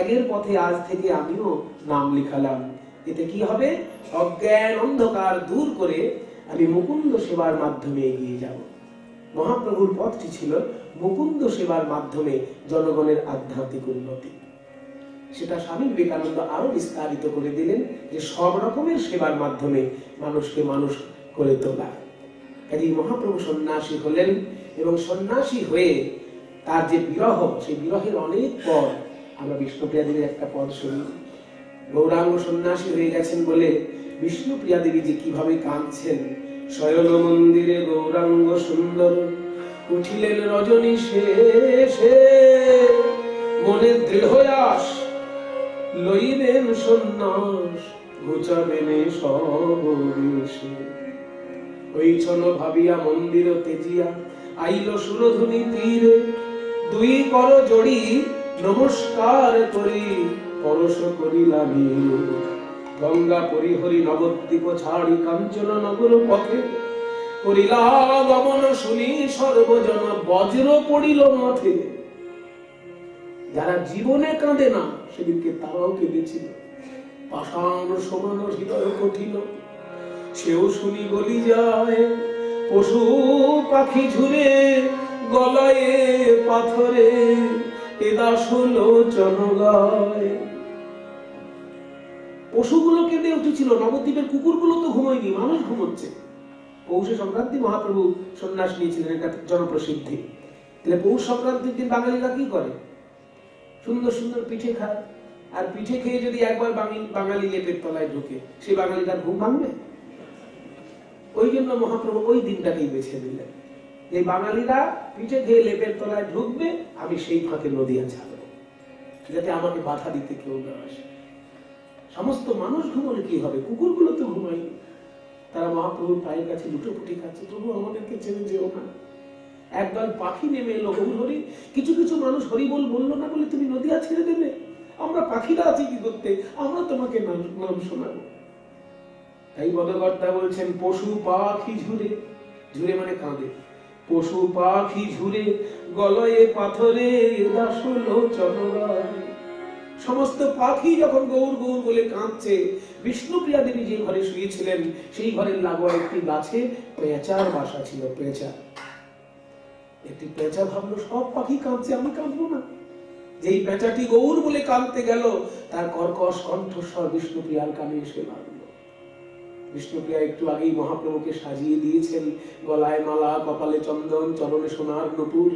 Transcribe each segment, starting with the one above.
ত্যাগের পথে আজ থেকে আমিও নাম লিখালাম। এতে কি হবে? অজ্ঞান অন্ধকার দূর করে আমি মুকুন্দ সেবার মাধ্যমে এগিয়ে যাব। মহাপ্রভুর পথটি ছিল মুকুন্দ সেবার মাধ্যমে জনগণের আধ্যাত্মিক উন্নতি। সেটা স্বামী বিবেকানন্দ আরো বিস্তারিত করে দিলেন যে সব রকমের সেবার মাধ্যমে মানুষকে মানুষ করে তোলা। কাজেই মহাপ্রভু সন্ন্যাসী হলেন এবং সন্ন্যাসী হয়ে তার যে বিরহ, সেই বিরহের অনেক পর আমরা বিষ্ণুপ্রিয়া দেবীর একটা পদ শুনি। গৌরাঙ্গ সন্ন্যাসী হয়ে গেছেন বলে বিষ্ণুপ্রিয়া দেবী যে কিভাবে কাঁদছেন। শয়ন মন্দিরে গৌরাঙ্গ সুন্দর, উঠিলেন রজনী শেষে, মনে দৃঢ় আস লইবেন সন্ন্যাস, ঘুচাবেন সব বেশে। হইছন ভাবিয়া মন্দির তেজিয়া, আইল সুরধুনি তীরে, দুই কর জড়ি নমস্কার করি, পরশ করিলামি। গঙ্গা পরিহরি নবদ্বীপ ছাড়ি কাঞ্চন নগর পথে, করিলা গমন শুনি সর্বজন, বজ্র পড়িল মাথে। যারা জীবনে কাঁদে না সেদিনকে তারাও কেঁদেছিল। পাষাণ সমান হৃদয় কঠিন, সেও শুনি গলি যায়, পশু পাখি ঝুরে গলায় পাথরে, এদাস হলো চনগায়। পশুগুলো কেঁদে উঠেছিল, নবদ্বীপের কুকুরগুলো তো ঘুমায়নি, মানুষ ঘুমোচ্ছে। পৌষ সংক্রান্তি মহাপ্রভু সন্ন্যাস নিয়েছিলেন, এটা জনপ্রসিদ্ধি। তাহলে পৌষ সংক্রান্তির দিন বাঙালিরা কি করে? সুন্দর সুন্দর পিঠে খায়। আর পিঠে খেয়ে যদি একবার বাঙালি লেপের তলায় ঢুকে, সেই বাঙালিটার ঘুম ভাঙবে? ওই জন্য মহাপ্রভু ওই দিনটাকেই বেছে দিলেন, এই বাঙালিরা পিঠে খেয়ে লেপের তলায় ঢুকবে, আমি সেই ফাঁকে নদিয়া ছাড়বো, যাতে আমাকে বাধা দিতে কেউ না আসে। সমস্ত মানুষ ঘুমলে কি হবে? কুকুরগুলো তো ঘুমায়নি। তারা মহাপ্রভুর পায়ের কাছে লুটোপুটি খাচ্ছে, প্রভু আমাদেরকে ছেড়ে যেও না। একদল পাখি নেমে এলো, হরি। কিছু কিছু মানুষ হরি বললো না বলে তুমি নদিয়া ছেড়ে দেবে? আমরা পাখিরা আছি কি করতে? আমরা তোমাকে নাম শোনাবো। তাই বদকর্তা বলছেন, পশু পাখি ঝুরে, ঝুরে মানে কাঁদে, পশু পাখি ঝুরে গলায় পাথরে, দাস হলো চনগায়। সমস্ত পাখি যখন গৌর গৌর বলে কাঁদছে, বিষ্ণুপ্রিয়া দেবী যে ঘরে শুয়েছিলেন সেই ঘরের লাগোয়া একটি গাছে পেঁচার বাসা ছিল। পেঁচা, একটি পেঁচা ভাবলো সব পাখি কাঁদছে, আমি কাঁদবো না। যেই পেঁচাটি গৌর বলে কাঁদতে গেল, তার কর্কশ কণ্ঠস্বর বিষ্ণুপ্রিয়ার কানে এসে লাগলো। বিষ্ণুপ্রিয়া একটু আগেই মহাপ্রভুকে সাজিয়ে দিয়েছেন, গলায় মালা, কপালে চন্দন, চরণে সোনার নূপুর।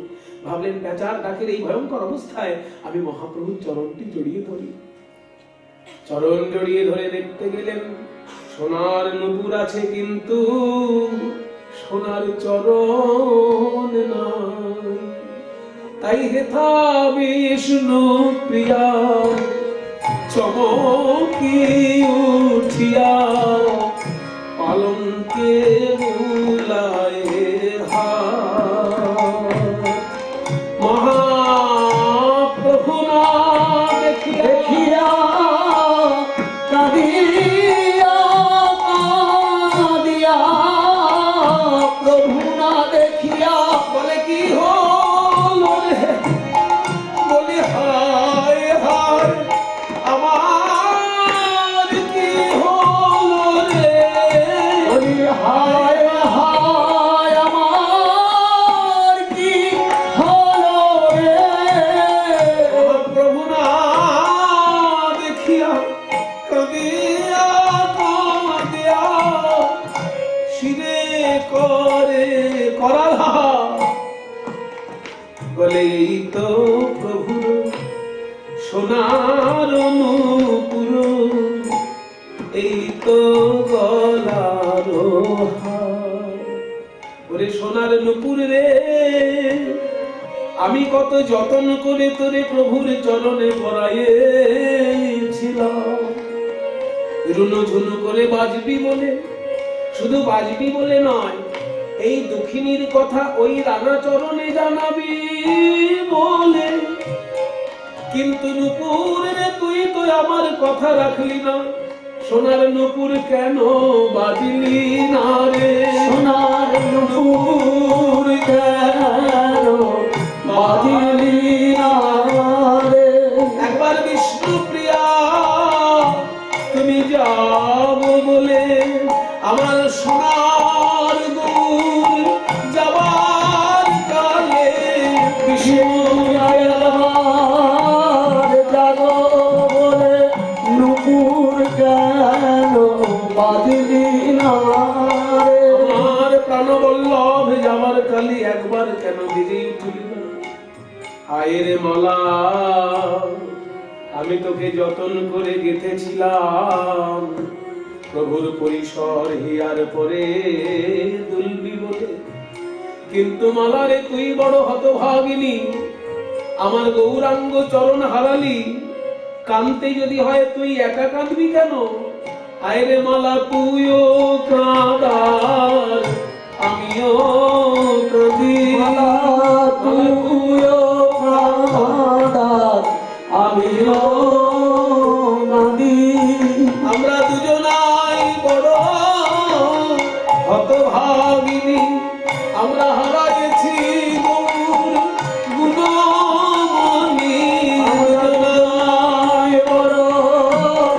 ভাবলেন পেঁচার ডাকের এই ভয়ঙ্কর অবস্থায় আমি মহাপ্রভুর চরণটি জড়িয়ে ধরি। চরণ জড়িয়ে ধরে দেখতে গেলেন সোনার নূপুর আছে, কিন্তু সোনার চরণ নাই। তাই হেথা বিষ্ণু প্রিয়া চমকি উঠিয়া, পালঙ্কে বুলায় মহাপ্রভু না দেখিয়া কাঁদিয়া কাঁদিয়া, প্রভু না দেখিয়া বলে কি হলো রে? বলি হায় হায় আমার কি হলো রে? বলি হায় হায় আমার কি হলো রে? প্রভু না দেখিয়া কাঁদিয়া কাঁদিয়া, শিরে করে করালা বলেই তো প্রভু সোনার নূপুর, এই তো গলার হার। ওরে সোনার নূপুর রে, আমি কত যত্ন করে তোরে প্রভুর চরণে পরাইয়েছিলাম। রুনু ঝুনু করে বাজবি বলে, শুধু বাজবি বলে নয়, এই দুঃখিনীর কথা ওই রানা চরণে জানাবি বলে। কিন্তু নূপুর রে, তুই তো আমার কথা রাখলি না। সোনার নূপুর কেন বাজলি না রে? সোনার নূপুর কেন বাজলি না রে? একবার বিষ্ণু মালা আমি তোকে যতন করে গেঁথেছিলাম, প্রভুর পরিসর হিয়ার পরে দুলবি বলে। কিন্তু মালারে তুই বড় হতভাগিনী, আমার গৌরাঙ্গ চরণ হারালি। কানতে যদি হয় তুই একা কাঁদবি কেন? আয়রে মালা তুইও কাঁদার আমিও কাঁদি, তুইও কাঁদার আমিও কাঁদি। আমরা দুজনাই বড় হতভাগিনী, আমরা হারা গেছি গৌর গুণমণি। দুজনাই বড়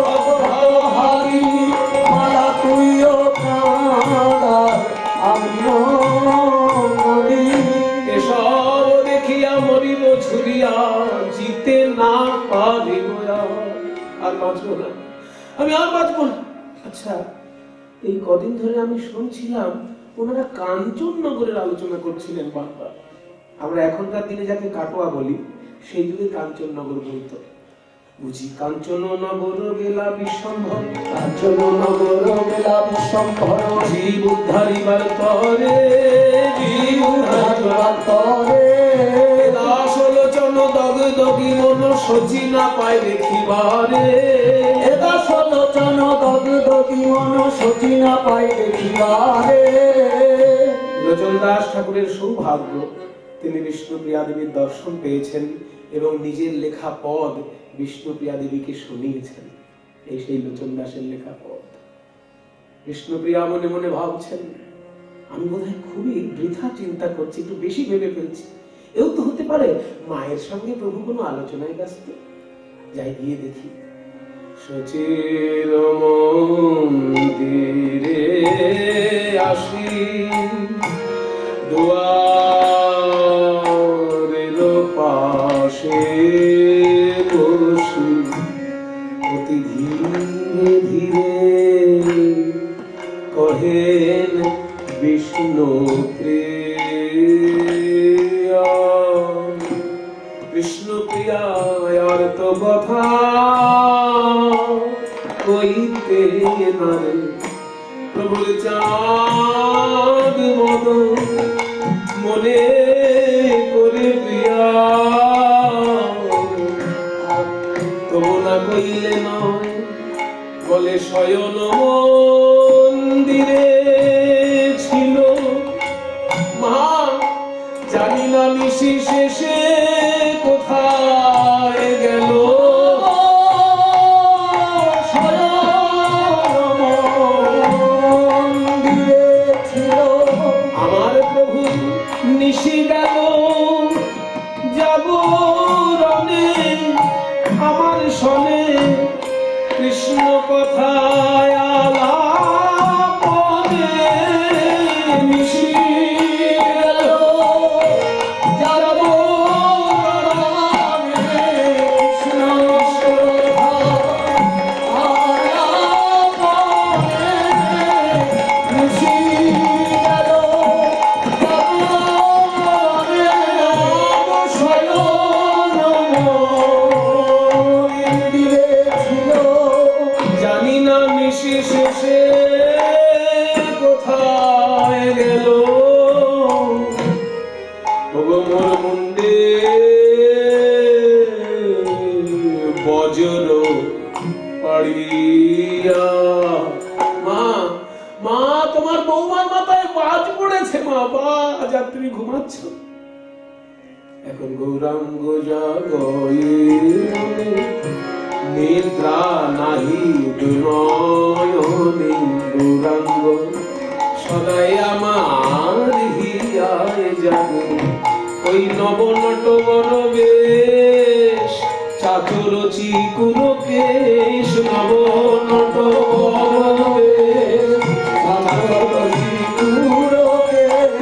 হতভাগিনী, মালা তুইও কাঁদার আমিও কাঁদি। এসব দেখিয়া মরিব ঝুলিয়া, জিতে না পারিব আর বাঁচবো না, আমি আর বাঁচবো না। আচ্ছা, এই কদিন ধরে আমি শুনছিলাম ওনারা কাঞ্চননগরের আলোচনা করছিলেন বারবার। আমরা এখনকার দিনে যাকে কাটোয়া বলি, সেই যুগে কাঞ্চননগর বলতো। বুঝি কাঞ্চননগর গেলা বিশ্বম্ভর, কাঞ্চননগর গেলা বিশ্বম্ভর, জীব উদ্ধারিবার তরে, জীব উদ্ধারিবার তরে। দাস লোচন দগদগি মন সজি না পায় দেখিবারে, দাস লোচন দগদগি মন সজি না পায় দেখিবারে। লোচন দাস ঠাকুরের সৌভাগ্য, তিনি বিষ্ণুপ্রিয়া দেবীর দর্শন পেয়েছেন এবং নিজের লেখা পদ বিষ্ণুপ্রিয়া দেবীকে শুনিয়েছেন। এই সেই লোচন দাসের লেখা পদ। বিষ্ণুপ্রিয়া মনে মনে ভাবছেন, আমি বোধহয় খুবই বৃথা চিন্তা করছি, একটু বেশি ভেবে ফেলছি। এও তো হতে পারে মায়ের সঙ্গে প্রভু কোনো আলোচনায় ব্যস্ত। যাই গিয়ে দেখি। সচির মন্দিরে আসি, দুয়ারের পাশে বসি, অতি ধীরে ধীরে কহেন বিষ্ণু প্রিয়া। বিষ্ণু প্রিয়ার তো কথা কইতে নারে, প্রভুর চাঁদ মত মনে করে প্রিয়া। তবু না কইলে নয়, বলে শয়ন মন্দিরে ছিল মা, জানি না মিশি শেষে কোথায় গেল। আমার প্রভু নিশি গেল জাগরণে, আমার শনে কৃষ্ণ কথায় আলাপনে। নিশি গেল জাগরণে, কৃষ্ণ শেষে কোথায় গেল। মোর মুন্ডে বজ্র পাড়িয়া। মা, মা, তোমার বৌমার মাথায় বাজ পড়েছে। মা, বাজ, আর তুমি ঘুমাচ্ছ। এখন গৌরাঙ্গ জাগয়ে নিদ্রা নাহি দুনয়নে। গৌরাঙ্গ সদাই আমার হিয়ায় জাগে, ওই নবনট বনবেশ, চাতুর চিকুর কেশ। নবনট বনবেশ, চাতুর চিকুর কেশ,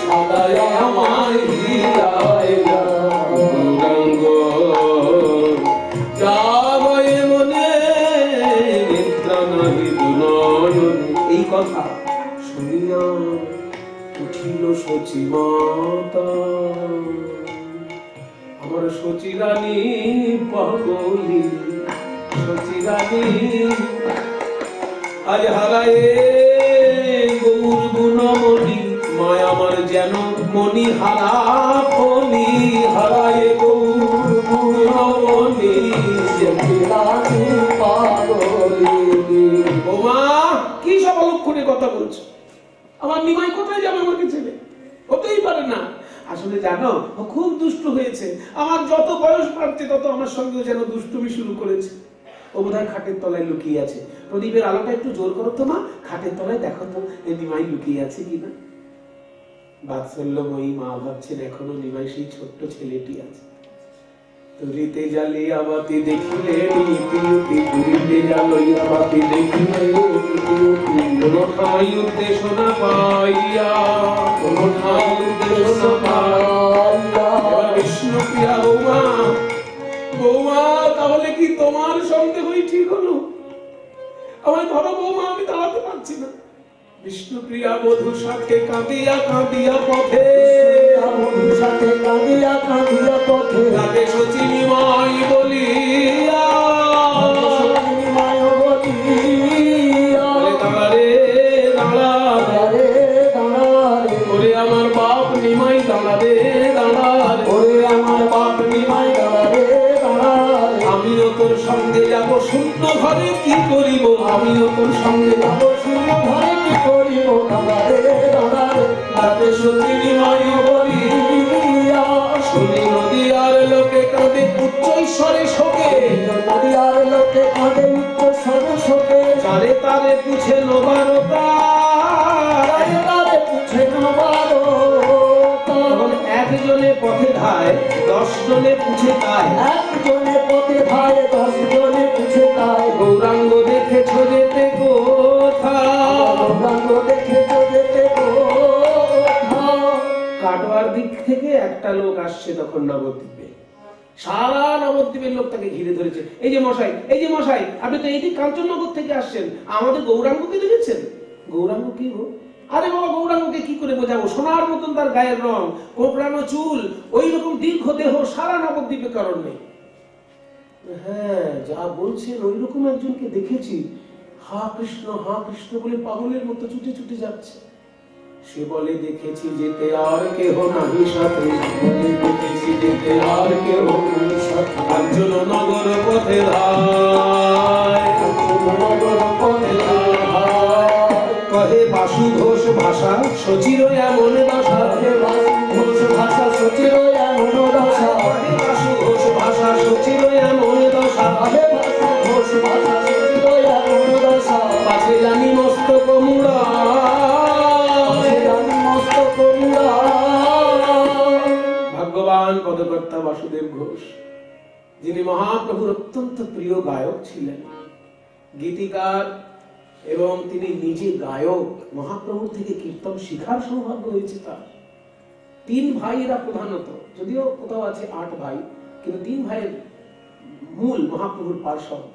সদাই আমার হিয়ায় জাগে। গৌরাঙ্গ যাবয়ে মনে নিদ্রা নাহি দুনয়নে। এই কথা শুনিয়া উঠিল সচিমাতা। আমার সচিরানী পাগলি সচিরানী আজ হারায়ে গৌর গুণমণি মায় আমার যেন মনি হারা ফণি হারায়ে গৌর গুণমণি সচিরানী পাগলি। ও মা কি সব অলক্ষণে কথা বলছো? আমার নিমাই কোথায় যাবে আমাকে ছেড়ে? হতেই পারে না। আসলে জানো ও খুব দুষ্ট হয়েছে। আমার যত বয়স বাড়ছে তত আমার সঙ্গে যেন দুষ্টুমি শুরু করেছে। ও বোধহয় খাটের তলায় লুকিয়ে আছে। প্রদীপের আলোটা একটু জোর করো তো মা, খাটের তলায় দেখো তো এই নিমাই লুকিয়ে আছে কিনা। বাৎসল্যময়ী মা ভাবছেন এখনো নিমাই সেই ছোট্ট ছেলেটি আছে। তুরিতে জ্বালিয়া বাতি দেখিলে নীতি উতি তুরিতে জ্বালিয়া বাতি দেখিলে নীতি উতি কোনো ঠাঁই উদ্দেশ্য না পাইয়া কোনো ঠাঁই উদ্দেশ্য না পাইয়া বিষ্ণু প্রিয়া বৌমা বৌমা তাহলে কি তোমার সন্দেহই ঠিক হলো? আমায় ধরো বৌমা, আমি দাঁড়াতে পারছি না। বিষ্ণুপ্রিয়া বধূ সাথে কাঁদিয়া কাঁদিয়া পথে বধূর সাথে কাঁদিয়া কাঁদিয়া পথে তাকে সচিনী মাই বলিয়া সচিনী মায় বলিয়া দাঁড়ারে দাঁড়া রে দাঁড়ারে ওরে আমার বাপ নিমাই দাঁড়ারে দাঁড়ারে ওরে আমার বাপ নিমাই দাঁড়ারে দাঁড়ারে আমিও তোর সঙ্গে যাব শূন্য ঘরে কি করিব আমিও তোর সঙ্গে যাব শূন্য ঘরে কি করিব দাঁড়ারে দাঁড়ারে তাকে সচিনী মাই বলিয়া শুনি নদীয়ার লোকে কাঁদে উচ্চ ঈশ্বরে শোকে নদীয়ার লোকে কাঁদে উচ্চ স্বরে শোকে তারে তারে পুছে নবারতা তারে তারে পুছে নবারো তখন একজনে পথে ধায় 10 জনে পুছে তাই একজনে পথে ধায় 10 জনে পুছে তাই গৌরাঙ্গ দেখেছ যেতে কোথায় গৌরাঙ্গ দেখেছ যেতে কোথায় কাটোয়ার দিক থেকে একটা লোক আসছে তখন নবদ্বীপে। সারা নবদ্বীপের লোক তাকে ঘিরে ধরেছে। এই যে মশাই, এই যে মশাই, আপনি তো এই যে কাঞ্চননগর থেকে আসছেন, আমাদের গৌরাঙ্গকে দেখেছেন? গৌরাঙ্গ কি গো? আরে বাবা গৌরাঙ্গকে কি করে বোঝাবো? সোনার মতন তার গায়ের রং, কোঁকড়ানো চুল, ওই রকম দীর্ঘ দেহ, সারা নবদ্বীপে কারণ নেই। হ্যাঁ যা বলছেন ওই রকম একজনকে দেখেছি, হা কৃষ্ণ বলে পাগলের মতো ছুটে ছুটে যাচ্ছে। সে বলে দেখেছি যেতে আর কেহ নাহি সাথে, বলে দেখেছি যেতে আর কেহ নাহি সাথে, কাঞ্চন নগর পথে ধায় নগর পথে ধায় কহে বাসু ঘোষ ভাষা সচির এমন দশা হে ঘোষ ভাষা সচির এমন দশা কহে বাসু ঘোষ ভাষা সচির এমন দশা হে ঘোষ ভাষা সচির এমন দশা পাছে জানি মস্তক মুড়া মস্তক মুড়া। ভাগ্যবান পদকর্তা বাসুদেব ঘোষ, যিনি মহাপ্রভুর অত্যন্ত প্রিয় গায়ক ছিলেন, গীতিকার, এবং তিনি নিজে গায়ক। মহাপ্রভুর থেকে কীর্তন শিখার সৌভাগ্য হয়েছে তার। 3 ভাইয়েরা প্রধানত, যদিও কোথাও আছে 8 ভাই, কিন্তু 3 ভাইয়ের মূল মহাপ্রভুর পার্শ্বদ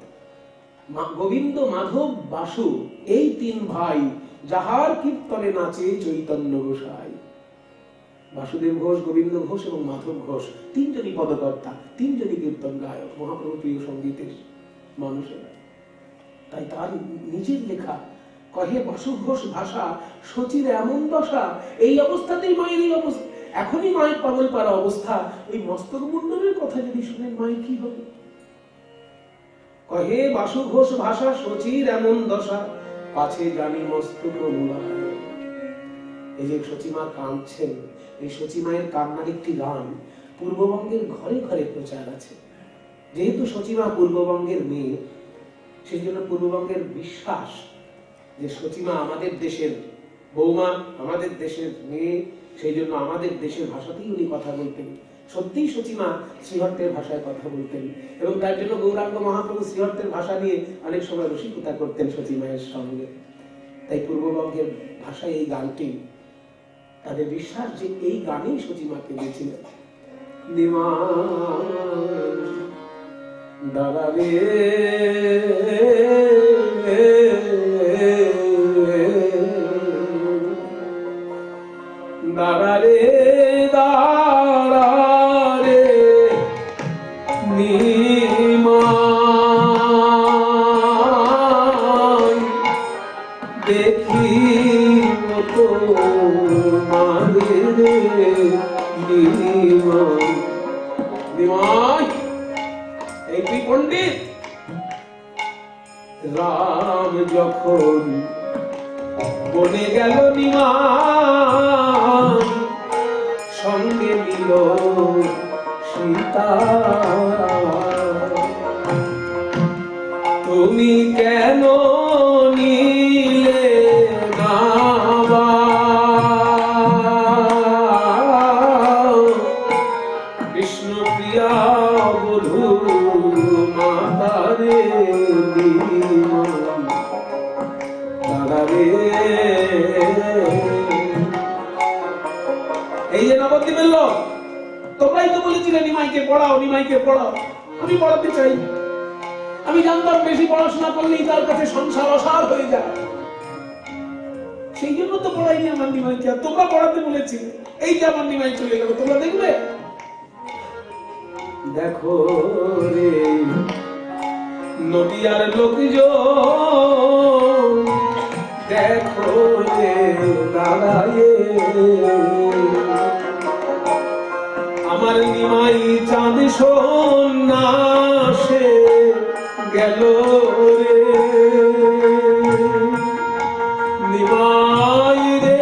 গোবিন্দ, মাধব, বাসু, এই 3 ভাই যাহার কীর্তনে নাচে চৈতন্য গোসাই। বাসুদেব ঘোষ, গোবিন্দ ঘোষ এবং মাধব ঘোষ 3 জনই পদকর্তা, 3 জনই কীর্তন গায়ক, মহাপ্রভু প্রিয় সঙ্গীতের মানুষেরা। তাই তার নিজের লেখা কহে বাসু ঘোষ ভাষা সচির এমন দশা, এই অবস্থাতেই মায়ের এই অবস্থা, এখনই মায়ের পাগল পারা অবস্থা। এই মস্তক মুন্ডনের কথা যদি শুনেন মায়ের কি হবে? কহে বাসু ঘোষ ভাষা সচির এমন দশা, পাছে জানি মস্তক মুড়ায়। এই যে সচিমা কাঁদছেন, এই সচিমায়ের কান্নার একটি গান পূর্ববঙ্গের ঘরে ঘরে প্রচার আছে। যেহেতু সচিমা পূর্ববঙ্গের মেয়ে, সেই জন্য পূর্ববঙ্গের বিশ্বাস যে সচিমা আমাদের দেশের বৌমা, আমাদের দেশের মেয়ে, সেই জন্য আমাদের দেশের ভাষাতেই উনি কথা বলতেন। সত্যিই সচিমা শ্রীহট্টের ভাষায় কথা বলতেন, এবং তার জন্য গৌরাঙ্গ মহাপ্রভু শ্রীহট্টের ভাষা নিয়ে অনেক সময় রসিকতা করতেন সচিমায়ের সঙ্গে। তাই পূর্ববঙ্গের ভাষায় এই গানটি, তাদের বিশ্বাস যে এই গানেই সচিমাকে গেছিলেন। নিমা দাঁড়াবে দাঁড়ারে দাঁড়ারে রাম যখন বনে গেল নিমাই, সঙ্গে নিল সীতা। তুমি কেন নিলে না বিষ্ণু প্রিয়া বধূ মাতারে দাদারে? এই যে নবদ্বীপের লোক, তোমরাই তো বলেছিলে নিমাইকে পড়াও, নিমাইকে পড়াও। আমি পড়াতে চাই। আমি জানতাম বেশি পড়াশোনা করলেই তার কাছে সংসার অসার হয়ে যায়, সেই জন্য তো পড়াইনি আমার নিমাইকে। আর তোমরা পড়াতে বলেছিলে, এই যে আমার নিমাই চলে গেল। তোমরা দেখবে, দেখো রে নদিয়ার লোকজন, দেখো রে দাঁড়ায়ে আমার নিমাই চাঁদ সন্ন্যাসে গেল রে। নিমাই রে,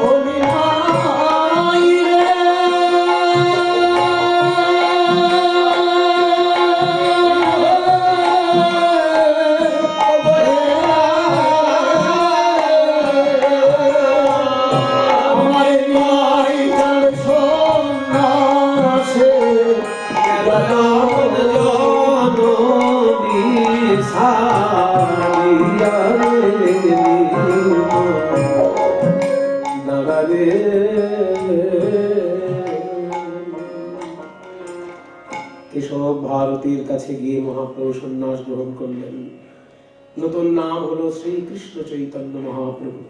ও নিমাই রে, আমার নিমাই চাঁদ সন্ন্যাসে গেল জননী সারিয়া রে দাদা রে। কেশব ভারতীর কাছে গিয়ে মহাপ্রভু সন্ন্যাস গ্রহণ করলেন। নতুন নাম হলো শ্রীকৃষ্ণ চৈতন্য মহাপ্রভু।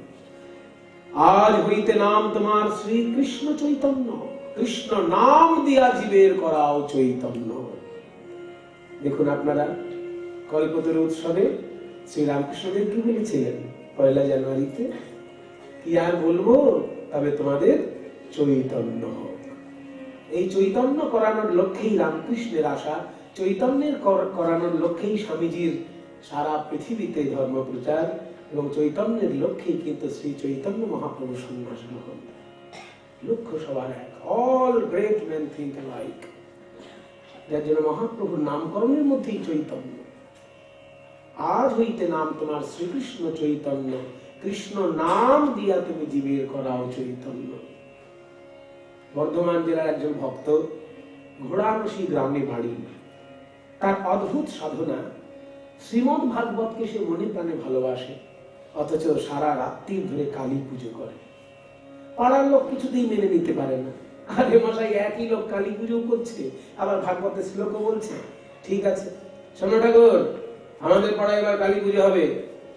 আজ হইতে নাম তোমার শ্রীকৃষ্ণ চৈতন্য। কৃষ্ণ নাম দিয়া জীবের করাও চৈতন্য। দেখুন আপনারা, কল্পতরু উৎসবে শ্রীরামকৃষ্ণদেব কি বলেছিলেন 1 জানুয়ারিতে? কি আর বলবো, তবে তোমাদের চৈতন্য হোক। এই চৈতন্য করানোর লক্ষ্যেই রামকৃষ্ণের আশা, চৈতন্যের করানোর লক্ষ্যেই স্বামীজির সারা পৃথিবীতে ধর্ম প্রচার, এবং চৈতন্যের লক্ষ্যেই কিন্তু শ্রী চৈতন্য মহাপ্রভু সন্ন্যাস গ্রহণ। লক্ষ্য সবার এক, all great men think alike. যার জন্য মহাপ্রভুর নামকরণের মধ্যেই চৈতন্য। আজ হইতে নাম তোমার শ্রীকৃষ্ণ চৈতন্য, কৃষ্ণ নাম দিয়া তুমি জীবের করাও চৈতন্য। বর্ধমান জেলার একজন ভক্ত, ঘোড়ানসি গ্রামে বাড়ি। তার অদ্ভুত সাধনা, শ্রীমদ ভাগবতকে সে মনে প্রাণে ভালোবাসে, অথচ সারা রাত্রি ধরে কালী পুজো করে। পাড়ার লোক কিছুতেই মেনে নিতে পারে না। আরে মশাই, একই লোক কালী পুজো করছে, আবার ভাগবতের শ্লোকও বলছে। ঠিক আছে, শোনো ঠাকুর, আমাদের পাড়ায় এবার কালী পুজো হবে,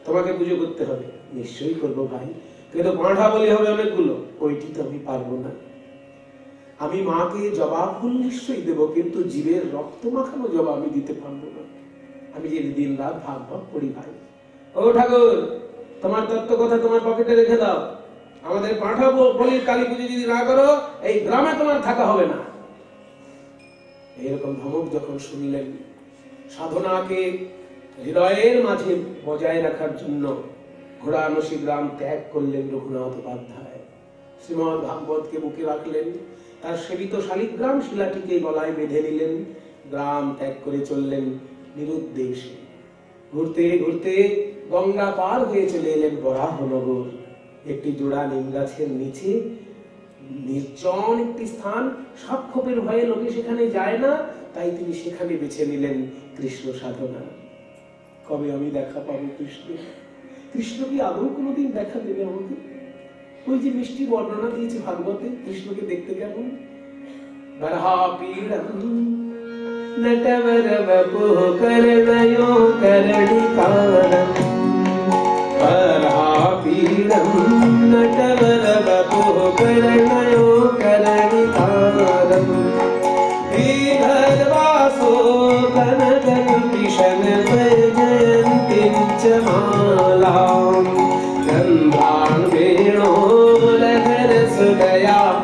তোমাকে পুজো করতে হবে। নিশ্চয়ই করবো ভাই, কিন্তু পাঁঠা বলি হবে অনেকগুলো। ওইটি তো আমি পারবো না। আমি মাকে জবাবগুলো নিশ্চয়ই দেবো, কিন্তু জীবের রক্ত মাখানো জবাব আমি দিতে পারবো না। আমি যে দিন রাত ভাগবত পড়ি ভাই। ও ঠাকুর, তোমার তত্ত্ব কথা তোমার পকেটে রেখে দাও। আমাদের পাঁঠা বলির কালী পুজো যদি না করো, এই গ্রামে তোমার থাকা হবে না। এরকম ধমক যখন শুনলেন, সাধনাকে হৃদয়ের মাঝে বজায় রাখার জন্য ঘোড়ানসি গ্রাম ত্যাগ করলেন রঘুনাথ উপাধ্যায়। শ্রীমদ ভাগবতকে বুকে রাখলেন, তার সেবিত শালিগ্রাম শিলাটিকে গলায় বেঁধে নিলেন, গ্রাম ত্যাগ করে চললেন নিরুদ্দেশে। ঘুরতে ঘুরতে গঙ্গা পার হয়ে চলে এলেন বরাহনগর। একটি জোড়া নিম গাছের নিচে নির্জন একটি স্থান, সাক্ষেপের ভয়ে লোকে সেখানে যায় না, তাই তিনি সেখানে বেছে নিলেন কৃষ্ণ সাধনা। কবে আমি দেখা পাবো কৃষ্ণ? কৃষ্ণ কি আদৌ কোনোদিন দেখা দেবে আমাকে? ওই যে মিষ্টি বর্ণনা দিয়েছে ভাগবতে কৃষ্ণকে দেখতে কেমন। বরহা পীড়ম নটবর বপুঃ করণयो করণিকারম, বরহা পীড়ম নটবর বপুঃ করণयो করণিকারম, বিধর্বাসো কনকং কৃষ্ণ জয়ন্তীং চ মালাম, গন্ধাং वेणोलहरसुदया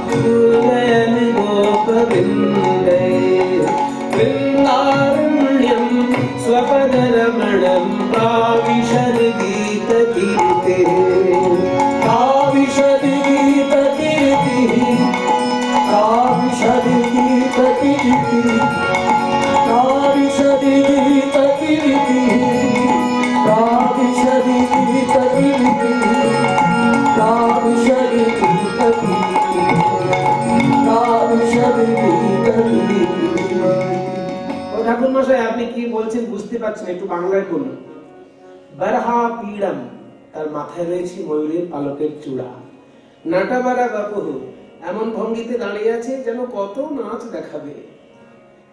पूजयन् गोपवृन्दे, वृन्दारण्यं स्वपदरमण ঠাকুর মশাই আপনি কি বলছেন বুঝতে পারছেন, একটু বাংলায় বলুন। বারহা পীড়ম, তার মাথায় রয়েছে ময়ূরের পালকের চূড়া। নাটাবারা বাপুহু, এমন ভঙ্গিতে দাঁড়িয়ে আছে যেন কত নাচ দেখাবে।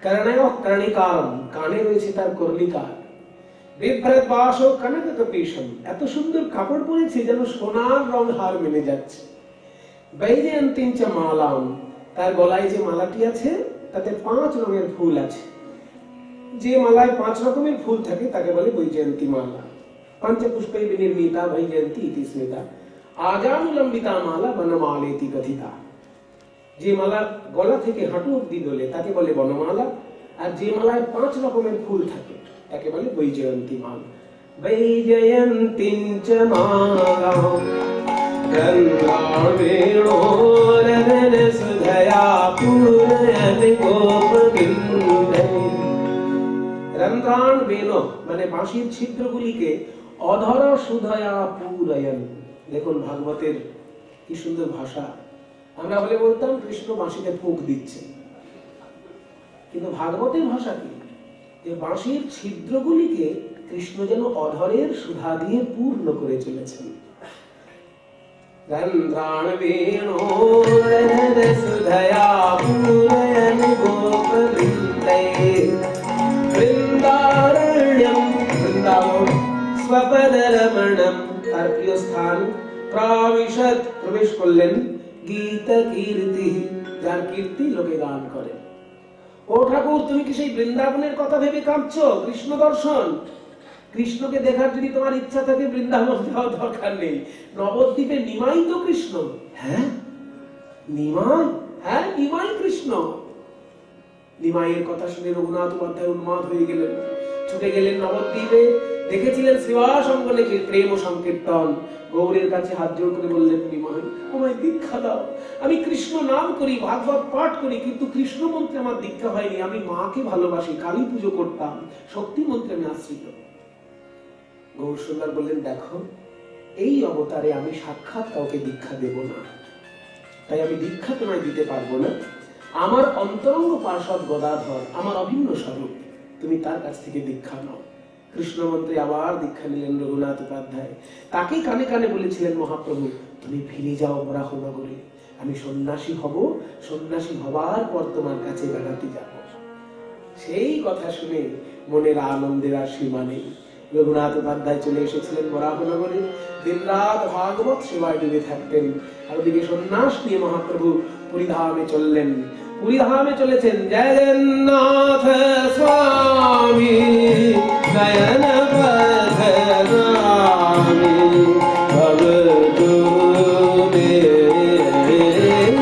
কর্ণায় কর্ণিকারম, কানে রয়েছে তার কর্ণিকার। বিভ্রত বাস ও কনক কপীশম, এত সুন্দর কাপড় পরেছে যেন সোনার রং হার মেনে যাচ্ছে। বৈজয়ন্তীং চ মালাম, তার গলায় যে মালাটি আছে তাতে 5 রঙের ফুল আছে। যে মালায় 5 রকমের ফুল থাকে তাকে বলে বৈজয়ন্তী মালা। পঞ্চপুষ্পে বিনির্মিতা বৈজয়ন্তী ইতি স্মৃতা, আজানুলম্বিতা মালা বনমালেতি কথিতা। যে মালা গলা থেকে হাঁটু অবধি দোলে তাকে বলে বনমালা, আর যে মালায় 5 রকমের ফুল থাকে তাকে বলে বৈজয়ন্তী মালা। বৈজয়ন্তীং চ মালাম গন্ধাবেণোরদন সুধয়া পূরয়ন গোপবৃন্দে। রন্ধ্রাণ বেণো মানে বাঁশির ছিদ্রগুলিকে অধর সুধয়া পূরয়ন। দেখুন ভাগবতের কি সুন্দর ভাষা। আমরা বলে বলতাম কৃষ্ণ বাঁশিতে ফুঁক দিচ্ছে, কিন্তু ভাগবতের ভাষা কি, যে বাঁশির ছিদ্রগুলিকে কৃষ্ণ যেন অধরের সুধা দিয়ে পূর্ণ করে চলেছেন। রন্ধ্রাণ বেণোরদন সুধয়া পূরয়ন গোপবৃন্দে। বৃন্দারণ্যম, বৃন্দাবন, স্বপদরমণম, তার প্রিয় স্থান। প্রাবিশৎ, প্রবেশ করলেন। গীত কীর্তি, যার কীর্তি লোকে গান করে। ও ঠাকুর, তুমি কি সেই বৃন্দাবনের কথা ভেবে কাঁদছো? কৃষ্ণ দর্শন, কৃষ্ণকে দেখার যদি তোমার ইচ্ছা থাকে বৃন্দাবন যাওয়ার দরকার নেই। নবদ্বীপে নিমাই তো কৃষ্ণ। হ্যাঁ নিমাই, হ্যাঁ নিমাই কৃষ্ণ। নিমাইয়ের কথা শুনে রঘুনাথ উপাধ্যায় উন্মাদ হয়ে গেলেন, ছুটে গেলেন নবদ্বীপে। দেখেছিলেন শ্রীবাস অঙ্গনে প্রেম ও সংকীর্তন। গৌরের কাছে হাত জোড় করে বললেন, নিমাই আমায় দীক্ষা দাও। আমি কৃষ্ণ নাম করি, ভাগবত পাঠ করি, কিন্তু কৃষ্ণ মন্ত্রে আমার দীক্ষা হয়নি। আমি মাকে ভালোবাসি, কালী পুজো করতাম, শক্তি মন্ত্রে আমি আশ্রিত। গৌর সুন্দর বললেন, দেখো এই অবতারে আমি সাক্ষাৎ কাউকে দীক্ষা দেব না, তাই আমি দীক্ষা তোমায় দিতে পারবো না। আমার অন্তরঙ্গ পার্ষদ গদাধর আমার অভিন্ন স্বরূপ, তুমি তার কাছ থেকে দীক্ষা নাও। কৃষ্ণ মন্ত্রে আবার দীক্ষা নিলেন রঘুনাথ উপাধ্যায়। তাকে কানে কানে বলেছিলেন মহাপ্রভু, তুমি ফিরে যাও বরাহনগরে, আমি সন্ন্যাসী হব, সন্ন্যাসী হবার পর তোমার কাছে বেড়াতে যাব। সেই কথা শুনে মনের আনন্দের আর সীমা নেই। রঘুনাথ উপাধ্যায় চলে এসেছিলেন বরাহনগরে, দিনরাত ভাগবত সেবায় ডুবে থাকতেন। আর ওদিকে সন্ন্যাস নিয়ে মহাপ্রভু পুরীধামে চললেন। পুরীধামে চলেছেন জগন্নাথ স্বামী নয়ন বদনামি ভবদূরে।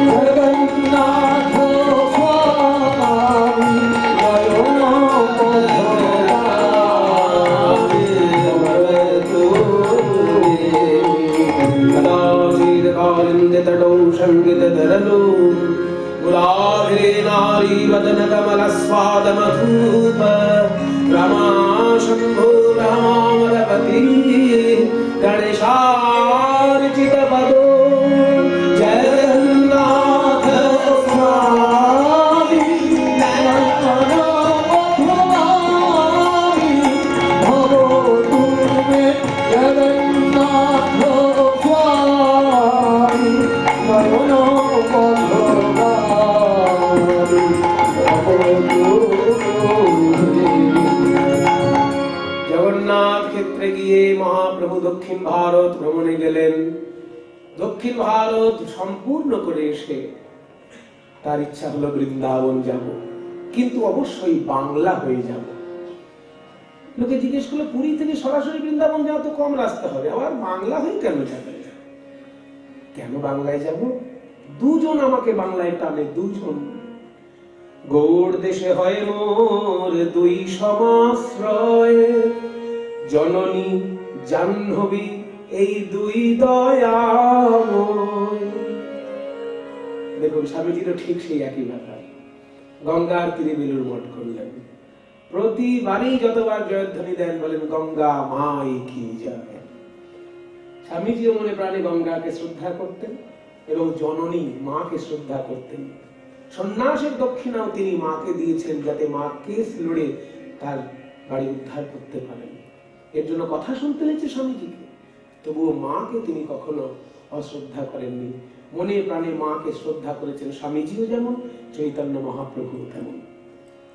জগন্নাথ স্বামী নয়ন বদনামি ভবদূরে। কালিন্দ তটৌ সঙ্গীত ধরলো গুলাভিরে নারী বদন কমল স্বাদ মধুপ। রমা শম্ভো রামামরপতি গণেশার্চিত পদো। জগন্নাথ স্বামী নয়ন বদনামি ভবদূরে। জগন্নাথ স্বামী নয়ন বদনামি ভবদূরে। জগন্নাথ ক্ষেত্রে গিয়ে মহাপ্রভু দক্ষিণ ভারত ভ্রমণে গেলেন। দক্ষিণ ভারত সম্পূর্ণ করে এসে তার ইচ্ছা হলো বৃন্দাবন যাব, কিন্তু অবশ্যই বাংলা হয়ে যাব। লোকে জিজ্ঞেস করলো, পুরী থেকে সরাসরি বৃন্দাবন যাওয়া তো কম রাস্তা হবে, আবার বাংলা হয়ে কেন যাবে? কেন বাংলায় যাব? দুজন আমাকে বাংলায় টানে, দুজন। গৌড় দেশে হয় মোর দুই সমাশ্রয়, জননী জাহ্নবী এই দুই দয়াময়। দেখুন স্বামীজিরও ঠিক সেই একই ব্যাপার। গঙ্গার তীরে বেলুড় মঠ করলেন, প্রতিবারই যতবার জয়ধ্বনি দেন বলেন গঙ্গা মাই কি যায়। স্বামীজিও মনে প্রাণে গঙ্গাকে শ্রদ্ধা করতেন এবং জননী মাকে শ্রদ্ধা করতেন। সন্ন্যাসের দক্ষিণাও তিনি মাকে দিয়েছেন, যাতে মা কেস লড়ে তার বাড়ি উদ্ধার করতে পারেন। এর জন্য কথা শুনতে হয়েছে স্বামীজিকে, তবুও মাকে তিনি কখনো অশ্রদ্ধা করেননি। মনে প্রাণে মাকে শ্রদ্ধা করেছেন স্বামীজিও যেমন, চৈতন্য মহাপ্রভু তেমন।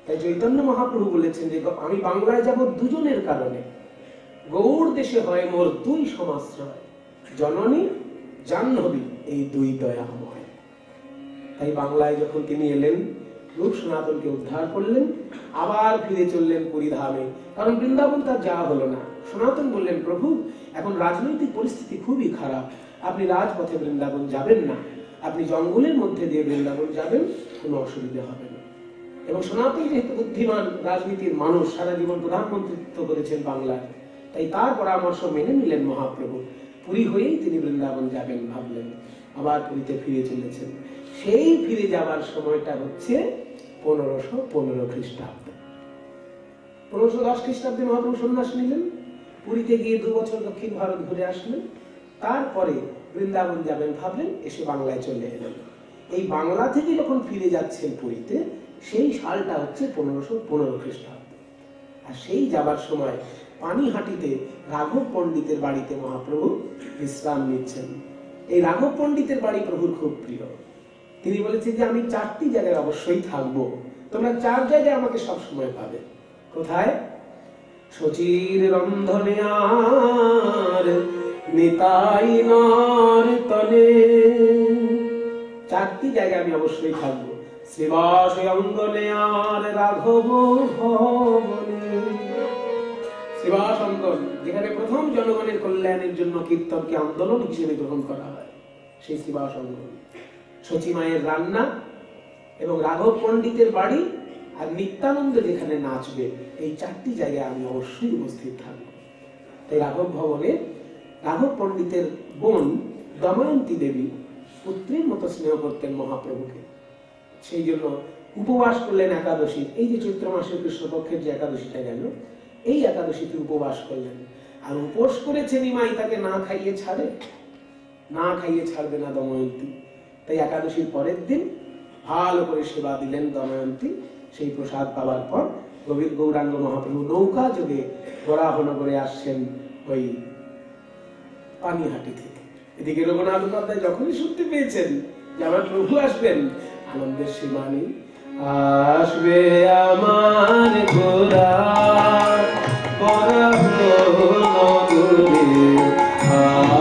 তাই চৈতন্য মহাপ্রভু বলেছেন যে আমি বাংলায় যাব দুজনের কারণে, গৌড় দেশে হয় মোর দুই সমাশ্রয়, জননী জাহ্নবী এই দুই দয়াময়। তাই বাংলায় যখন তিনি এলেন, রূপ সনাতনকে উদ্ধার করলেন, আবার ফিরে চললেন পুরী ধামে, কারণ বৃন্দাবন তার যাওয়া হলো না। সনাতন বললেন, প্রভু এখন রাজনৈতিক পরিস্থিতি খুবই খারাপ, আপনি রাজপথে বৃন্দাবন যাবেন না, আপনি জঙ্গলের মধ্যে দিয়ে বৃন্দাবন যাবেন, কোনো অসুবিধা হবে না। এবং সনাতন যেহেতু বুদ্ধিমান রাজনীতির মানুষ, সারা জীবন প্রধানমন্ত্রিত্ব করেছেন বাংলায়, তাই তার পরামর্শ মেনে নিলেন মহাপ্রভু। পুরী হয়েই তিনি বৃন্দাবন যাবেন ভাবলেন, আবার পুরীতে ফিরে চলেছেন। সেই ফিরে যাবার সময়টা হচ্ছে 1515 খ্রিস্টাব্দ। 1510 খ্রিস্টাব্দে মহাপ্রভু সন্ন্যাস নিলেন, পুরীতে গিয়ে 2 বছর দক্ষিণ ভারত ঘুরে আসলেন, তারপরে বৃন্দাবন যাবেন ভাবলেন, এসে বাংলায় চলে এলেন। এই বাংলা থেকে যখন ফিরে যাচ্ছেন পুরীতে, সেই সালটা হচ্ছে 1515 খ্রিস্টাব্দ। আর সেই যাবার সময় পানিহাটিতে রাঘব পণ্ডিতের বাড়িতে মহাপ্রভু বিশ্রাম নিচ্ছেন। এই রাঘব পণ্ডিতের বাড়ি প্রভুর খুব প্রিয়। তিনি বলেছেন যে আমি 4টি জায়গায় অবশ্যই থাকবো, তোমরা 4 জায়গায় আমাকে সব সময় পাবে। কোথায়? শচীর রন্ধনে আর নিতাই নর তলে, 4টি জায়গায় আমি অবশ্যই থাকবো। শ্রীবাস অঙ্গনে আর রাঘব ভবনে। শ্রীবাস অঙ্গন, যেখানে প্রথম জনগণের কল্যাণের জন্য কীর্তনকে আন্দোলন হিসেবে গ্রহণ করা হয়, সেই শ্রীবাস অঙ্গন। শচী মায়ের রান্না এবং রাঘব পণ্ডিতের বাড়ি আর নিত্যানন্দ যেখানে নাচবে, এই 4টি জায়গায় আমি অবশ্যই উপস্থিত থাকবো। তাই রাঘব ভবনে রাঘব পণ্ডিতের বোন দময়ন্তী দেবী পুত্রের মতো স্নেহ করতেন মহাপ্রভুকে। সেই জন্য উপবাস করলেন একাদশী। এই যে চৈত্র মাসের কৃষ্ণপক্ষের যে একাদশীটা গেল, এই একাদশীতে উপবাস করলেন। আর উপোস করেছেন নিমাই, তাকে না খাইয়ে ছাড়ে, না খাইয়ে ছাড়বে না দময়ন্তী। তাই একাদশীর পরের দিন ভালো করে সেবা দিলেন দময়ন্তী। সেই প্রসাদ পাওয়ার পর গৌরাঙ্গ মহাপ্রভু নৌকা যোগে বরাহনগরে আসছেন ওই পানিহাটি থেকে। এদিকে রঘুনাথ উপাধ্যায় যখনই শুনতে পেয়েছেন যে আমার প্রভু আসবেন, আনন্দের সীমা নেই। আসবে আমার গোরা বরাহনগরে,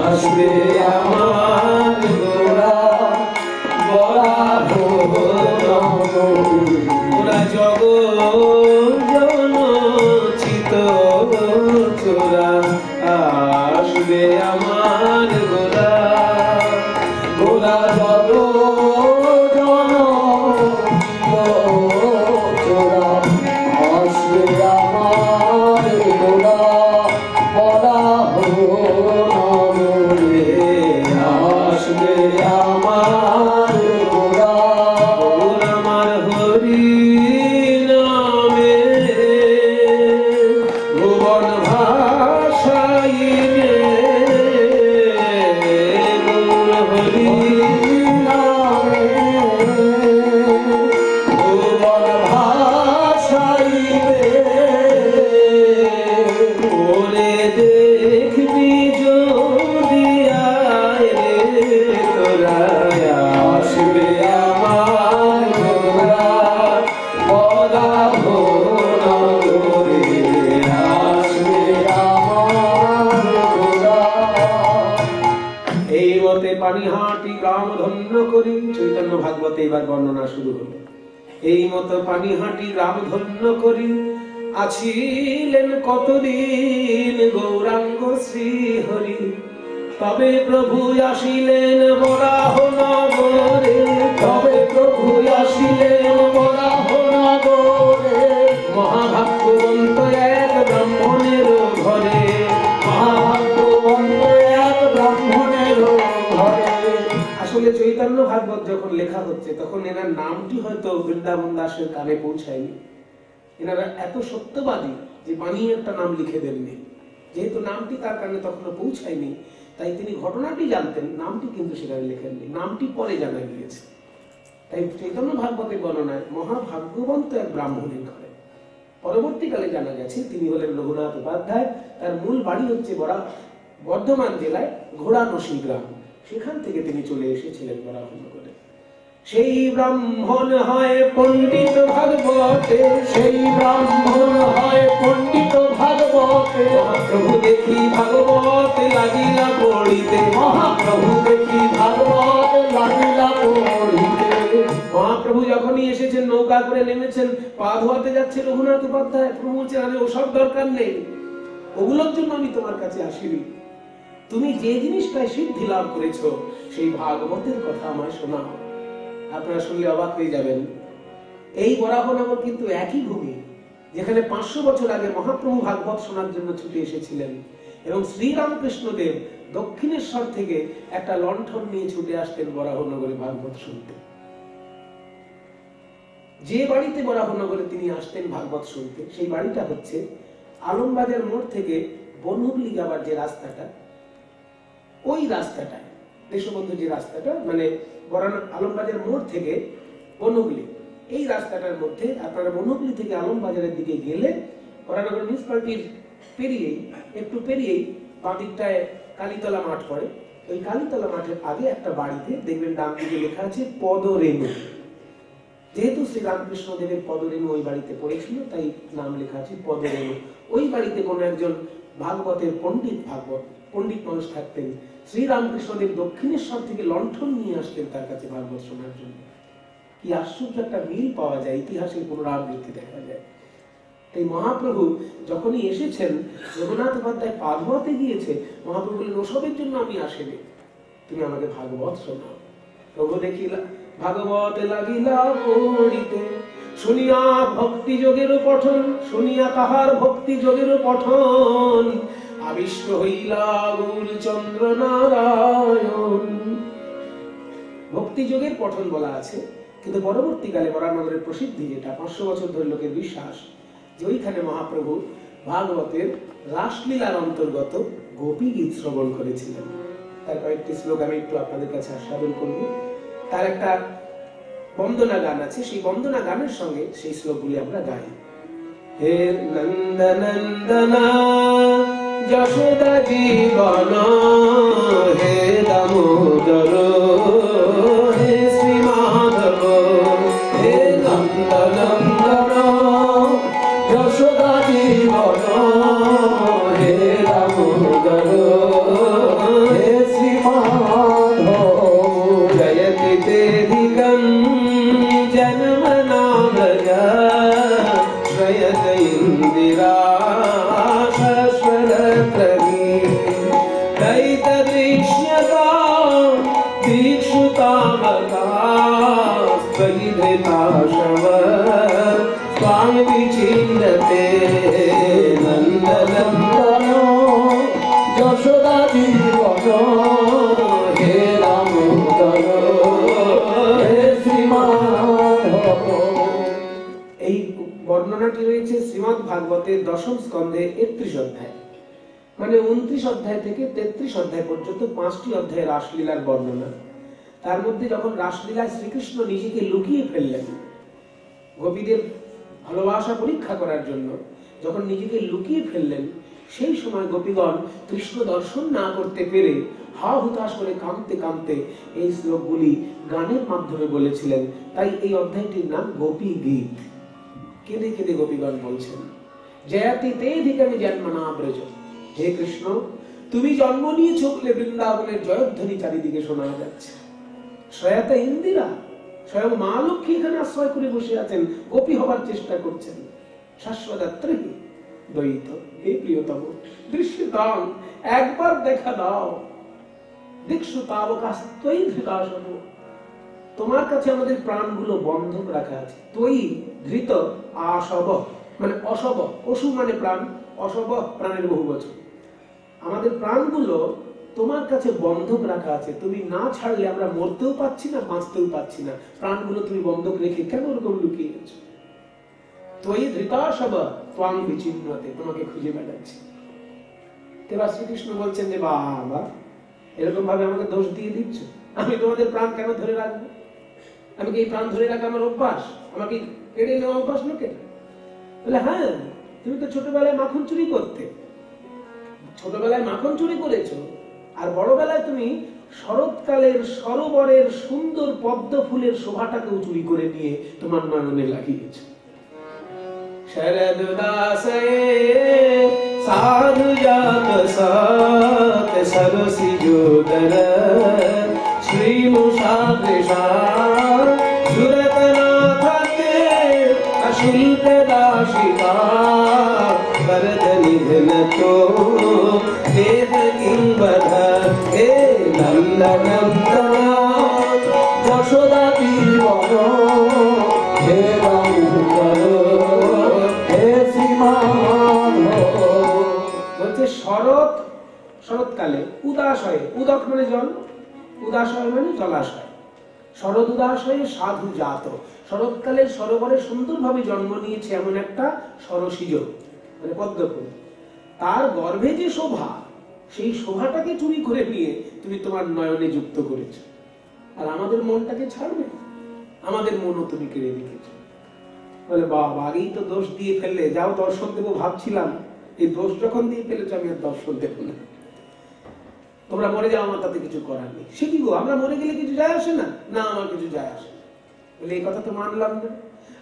আসবে আমার গোরা বরাহনগরে, ওরা জগজ্জনচিত চোরা, আসবে আমার গোরা, গোরা জগজ্জন চোরা, আসবে আমার গোরা বরাহনগরে, আসবে আমার গোরা। ওর আমার হরি নামে ভুবন ভাসাইবে, গৌর হরি নামে ভুবন ভাসাইবে, ওরে দেখবি যদি আয় রে তোরা, আসবে আমার গোরা বরাহনগরে, আসবে আমার গোরা। এই মতে পানিহাটি গ্রাম ধন্য করি, চৈতন্য ভাগবতে এবার বর্ণনা শুরু হলো। এই মতো পানিহাটি গ্রাম ধন্য করি, আছিলেন কতদিন গৌরাঙ্গ শ্রীহরি, তবে প্রভু আসিলেন বরাহনগরে, তবে প্রভু আসিলেন বরাহনগরে, মহাভাগ্যবন্ত এক ব্রাহ্মণের ঘরে, মহাভাগ্যবন্ত এক ব্রাহ্মণের ঘরে। আসলে চৈতন্য ভাগবত যখন লেখা হচ্ছে, তখন এনার নামটি হয়তো বৃন্দাবন দাসের কানে পৌঁছায়নি। এনারা এত সত্যবাদী যে বানিয়ে একটা নাম লিখে দেননি। যেহেতু নামটি তার কানে তখনও পৌঁছায়নি, তাই তিনি ঘটনাটি জানতেন, নামটি কিন্তু সেখানে লেখেননি, নামটি পরে জানা গিয়েছে। তাই চৈতন্য ভাগবতের বর্ণনায় মহাভাগ্যবন্ত এক ব্রাহ্মণের ঘরে, পরবর্তীকালে জানা গেছে তিনি হলেন রঘুনাথ উপাধ্যায়। তার মূল বাড়ি হচ্ছে বর্ধমান জেলায় ঘোড়ানসি গ্রাম, সেখান থেকে তিনি চলে এসেছিলেন বরাহনগরে। সেই ব্রাহ্মণ হয় পণ্ডিত ভাগবতে, সেই ব্রাহ্মণ হয় পণ্ডিত ভাগবতে, মহাপ্রভু দেখি ভাগবত লাগিলা পড়িতে, মহাপ্রভু দেখি ভাগবত লাগিলা পড়িতে। মহাপ্রভু যখনই এসেছেন নৌকা করে নেমেছেন, পা ধোয়াতে যাচ্ছে রঘুনাথ উপাধ্যায়, প্রভু বলছেন আমি ওসব দরকার নেই, ওগুলোর জন্য আমি তোমার কাছে আসিনি, তুমি যে জিনিসটায় সিদ্ধি লাভ করেছো সেই ভাগবতের কথা আমায় শোনাও। আপনারা শুনলে অবাক হয়ে যাবেন, এই বরাহনগর কিন্তু একই ভূমি যেখানে 500 বছর আগে মহাপ্রভু ভাগবত শোনার জন্য ছুটে এসেছিলেন, এবং শ্রীরামকৃষ্ণদেব দক্ষিণেশ্বর থেকে একটা লণ্ঠন নিয়ে ছুটে আসতেন বরাহনগরে ভাগবত শুনতে। যে বাড়িতে বরাহনগরে তিনি আসতেন ভাগবত শুনতে, সেই বাড়িটা হচ্ছে আলমবাজার মোড় থেকে বনহুগলি যাবার যে রাস্তাটা, ওই রাস্তাটায় দেশবন্ধু যে রাস্তাটা, মানে আলমবাজার মোড় থেকে বনহুগলি, এই রাস্তাটার মধ্যে আপনারা বনহুগলি থেকে আলমবাজারের দিকে গেলে বরানগর মিউনিসিপালিটির একটু পেরিয়েই বাঁ দিকটায় কালীতলা মাঠ পড়ে। ওই কালীতলা মাঠের আগে একটা বাড়িতে দেখবেন ডান দিকে লেখা আছে পদরেণু। যেহেতু শ্রী রামকৃষ্ণ দেবের পদরেণু ওই বাড়িতে পড়েছিল, তাই নাম লেখা আছে পদরেণু। ওই বাড়িতে কোনো একজন ভাগবতের পণ্ডিত মানুষ থাকতেন। শ্রী রামকৃষ্ণদেব দক্ষিণেশ্বর থেকে লণ্ঠন নিয়ে আসতেন তার কাছে ভাগবত শোনার জন্য। কি আশ্চর্য একটা মিল পাওয়া যায়, ইতিহাসের পুনরাবৃত্তি দেখা যায়। তাই মহাপ্রভু যখনই এসেছেন, রঘুনাথ উপাধ্যায় পা ধোয়াতে গিয়েছে, মহাপ্রভু বললেন ওসবের জন্য আমি আসিনি, তুমি আমাকে ভাগবত শোনাও। প্রভু দেখিলা ভাগবত লাগিলা পড়িতে, শুনিয়া ভক্তি যোগেরও পঠন, শুনিয়া তাহার ভক্তি যোগেরও পঠন, আবিষ্ট হইলা গৌরচন্দ্র নারায়ণ। ভক্তি যোগের পঠন বলা আছে, কিন্তু পরবর্তীকালে বরানগরের প্রসিদ্ধি যেটা 500 বছর ধরে লোকের বিশ্বাস, যে ওইখানে মহাপ্রভু ভাগবতের রাসলীলার অন্তর্গত গোপী গীত শ্রবণ করেছিলেন। তার কয়েকটি শ্লোক আমি একটু আপনাদের কাছে আস্বাদন করব। তার একটা বন্দনা গান আছে, সেই বন্দনা গানের সঙ্গে সেই শ্লোকগুলি আমরা গাই। হে নন্দনন্দনা যশোদা জীবন, হে দামোদর, হে শ্রী মাধব, হে নন্দনন্দন যশোদা জীবন, হে দামোদর, হে শ্রী মাধব। জয়তি তেধিকং জন্ম নাম জয়ত ইন্দিরা শাশ্বরত্রী, দৈত দৃশ্যতা দীক্ষুতামতা স্বধৃতা শব স্বাং বিচিন্যতে নন্দনন্দন যশোদা জীবন, হে দামোদর, হে শ্রী মাধব। এই বর্ণনাটি রয়েছে শ্রীমদ্ ভাগবতের 10ম স্কন্ধে 31 অধ্যায়, মানে 29 অধ্যায় থেকে 33 অধ্যায় পর্যন্ত 5টি অধ্যায় রাসলীলার বর্ণনা। তার মধ্যে যখন রাসলীলায় শ্রীকৃষ্ণ নিজেকে লুকিয়ে ফেললেন, গোপীদের ভালোবাসা পরীক্ষা করার জন্য যখন নিজেকে লুকিয়ে ফেললেন, সেই সময় গোপীগণ কৃষ্ণ দর্শন না করতে পেরে হা হুতাশ করে কাঁদতে কাঁদতে এই শ্লোকগুলি গানের মাধ্যমে বলেছিলেন। তাই এই অধ্যায়টির নাম গোপী গীত। কেঁদে কেঁদে গোপীগণ বলছেন, জয়তি তেধিকং জন্মনা ব্রজ, হে কৃষ্ণ তুমি জন্ম নিয়েছো বলে বৃন্দাবনের জয়ধ্বনি চারিদিকে শোনা যাচ্ছে। শ্রয়াতা ইন্দিরা, স্বয়ং মা লক্ষ্মী এখানে আশ্রয় করে বসে আছেন, গোপী হবার চেষ্টা করছেন। শাশ্বদাত্রী দ্বৈত, হে প্রিয়তম দৃশ্যতাং, একবার দেখা দাও। দীক্ষু তাবকাস্তৈ ধৃতাশব, তোমার কাছে আমাদের প্রাণগুলো বন্ধক রাখা আছে। তৈ ধৃত আশব মানে অশব, পশু মানে প্রাণ, অশব প্রাণের বহুবচন। আমাদের প্রাণগুলো তোমার কাছে বন্ধক রাখা আছে, তুমি না ছাড়লে আমরা মরতেও পাচ্ছি না, বাঁচতেও পাচ্ছি না। প্রাণগুলো তুমি বন্ধক রেখে কেন ওরকম লুকিয়ে গেছো? তৈ ধৃতাশব ত্বাং বিচিন্নতে, তোমাকে খুঁজে বেড়াচ্ছি। এবার শ্রীকৃষ্ণ বলছেন যে বাবা, এরকম ভাবে আমাকে দোষ দিয়ে দিচ্ছ, আমি তোমাদের প্রাণ কেন ধরে রাখবো? আমি কি এই প্রাণ ধরে রাখা আমার অভ্যাস? আমাকে কেড়ে নেওয়া অভ্যাস লোকের? বলে হ্যাঁ, তুমি তো ছোটবেলায় মাখন চুরি করতে, ছোটবেলায় মাখন চুরি করেছো, আর বড়বেলায় তুমি শরৎকালের সরোবরের সুন্দর পদ্ম ফুলের শোভাটাকেও চুরি করে নিয়ে তোমার নয়নে লাগিয়েছো। শরদ দাসে সাধু জাত সাত সরসি যোদর শ্রী মুষাদৃশা সুরত নাথকে অশুল্ক দাশিকা বরদ নিধন তো দেহ কিংবধ হে নন্দ নন্দনা যশোদা জীবন হে রামধর হে শ্রীমান। বলছে শরৎকালে উদাশয়ে, উদক মানে জল, উদাশয় মানে জলাশয়, শরৎ উদাশয়ে সাধু জাত, শরৎকালের সরোবরে সুন্দরভাবে জন্ম নিয়েছে এমন একটা সরসিজ মানে পদ্ম ফুল, তার গর্ভে যে শোভা, সেই শোভাটাকে চুরি করে নিয়ে তুমি তোমার নয়নে যুক্ত করেছো। আর আমাদের মনটাকে ছাড়বে, আমাদের মনও তুমি কেড়ে রেখেছো। বলে বাবা, আগেই তো দোষ দিয়ে ফেললে, যাও দর্শন দেবো ভাবছিলাম, এই দোষ যখন দিয়ে ফেলেছো আমি আর দর্শন দেবো না, তোমরা মরে যাও, আমার তাতে কিছু করার নেই। সে কি গো, আমরা মরে গেলে কিছু যায় আসে না? না, আমার কিছু যায় আসে না। বলে এই কথা তো মানলাম না,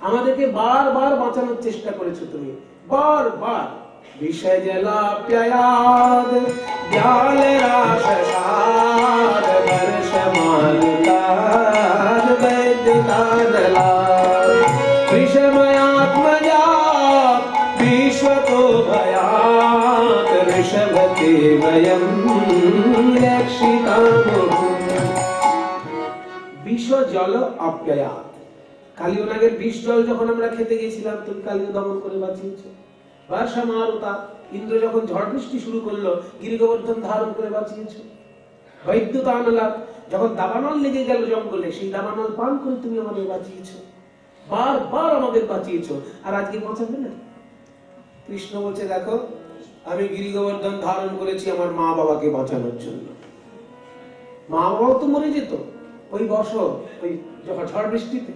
আমাদেরকে বারবার বাঁচানোর চেষ্টা করেছো তুমি, বারবার। বিষয় জলা প্যায়াদ জ্ঞাল রাশাদ বর্ষ মালুতাদ বৈদ্যতাদলা বিষময়াত্মজা বিশ্বতো ভয়াত ঋষভতে বয়ম রক্ষিতামহ। বিষ জল অপ্যয়াত, কালীয় নাগের বিষ জল যখন আমরা খেতে গেছিলাম, তুমি কালীয় দমন করে বাঁচিয়েছো। বর্ষা মারুতা, ইন্দ্র যখন ঝড় বৃষ্টি শুরু করলো, গিরি গোবর্ধন ধারণ করে বাঁচিয়েছো। বৈদ্যুতানলা, যখন দাবানল লেগে গেল জঙ্গলে, সেই দাবানল পান করে তুমি আমাদের বাঁচিয়েছো, বারবার আমাদের বাঁচিয়েছো, আর আজকে বাঁচাবে না? কৃষ্ণ বলছে দেখো, আমি গিরি গোবর্ধন ধারণ করেছি আমার মা বাবাকে বাঁচানোর জন্য। মা বাবাও তো মরে যেত ওই বছর, ওই যখন ঝড় বৃষ্টিতে।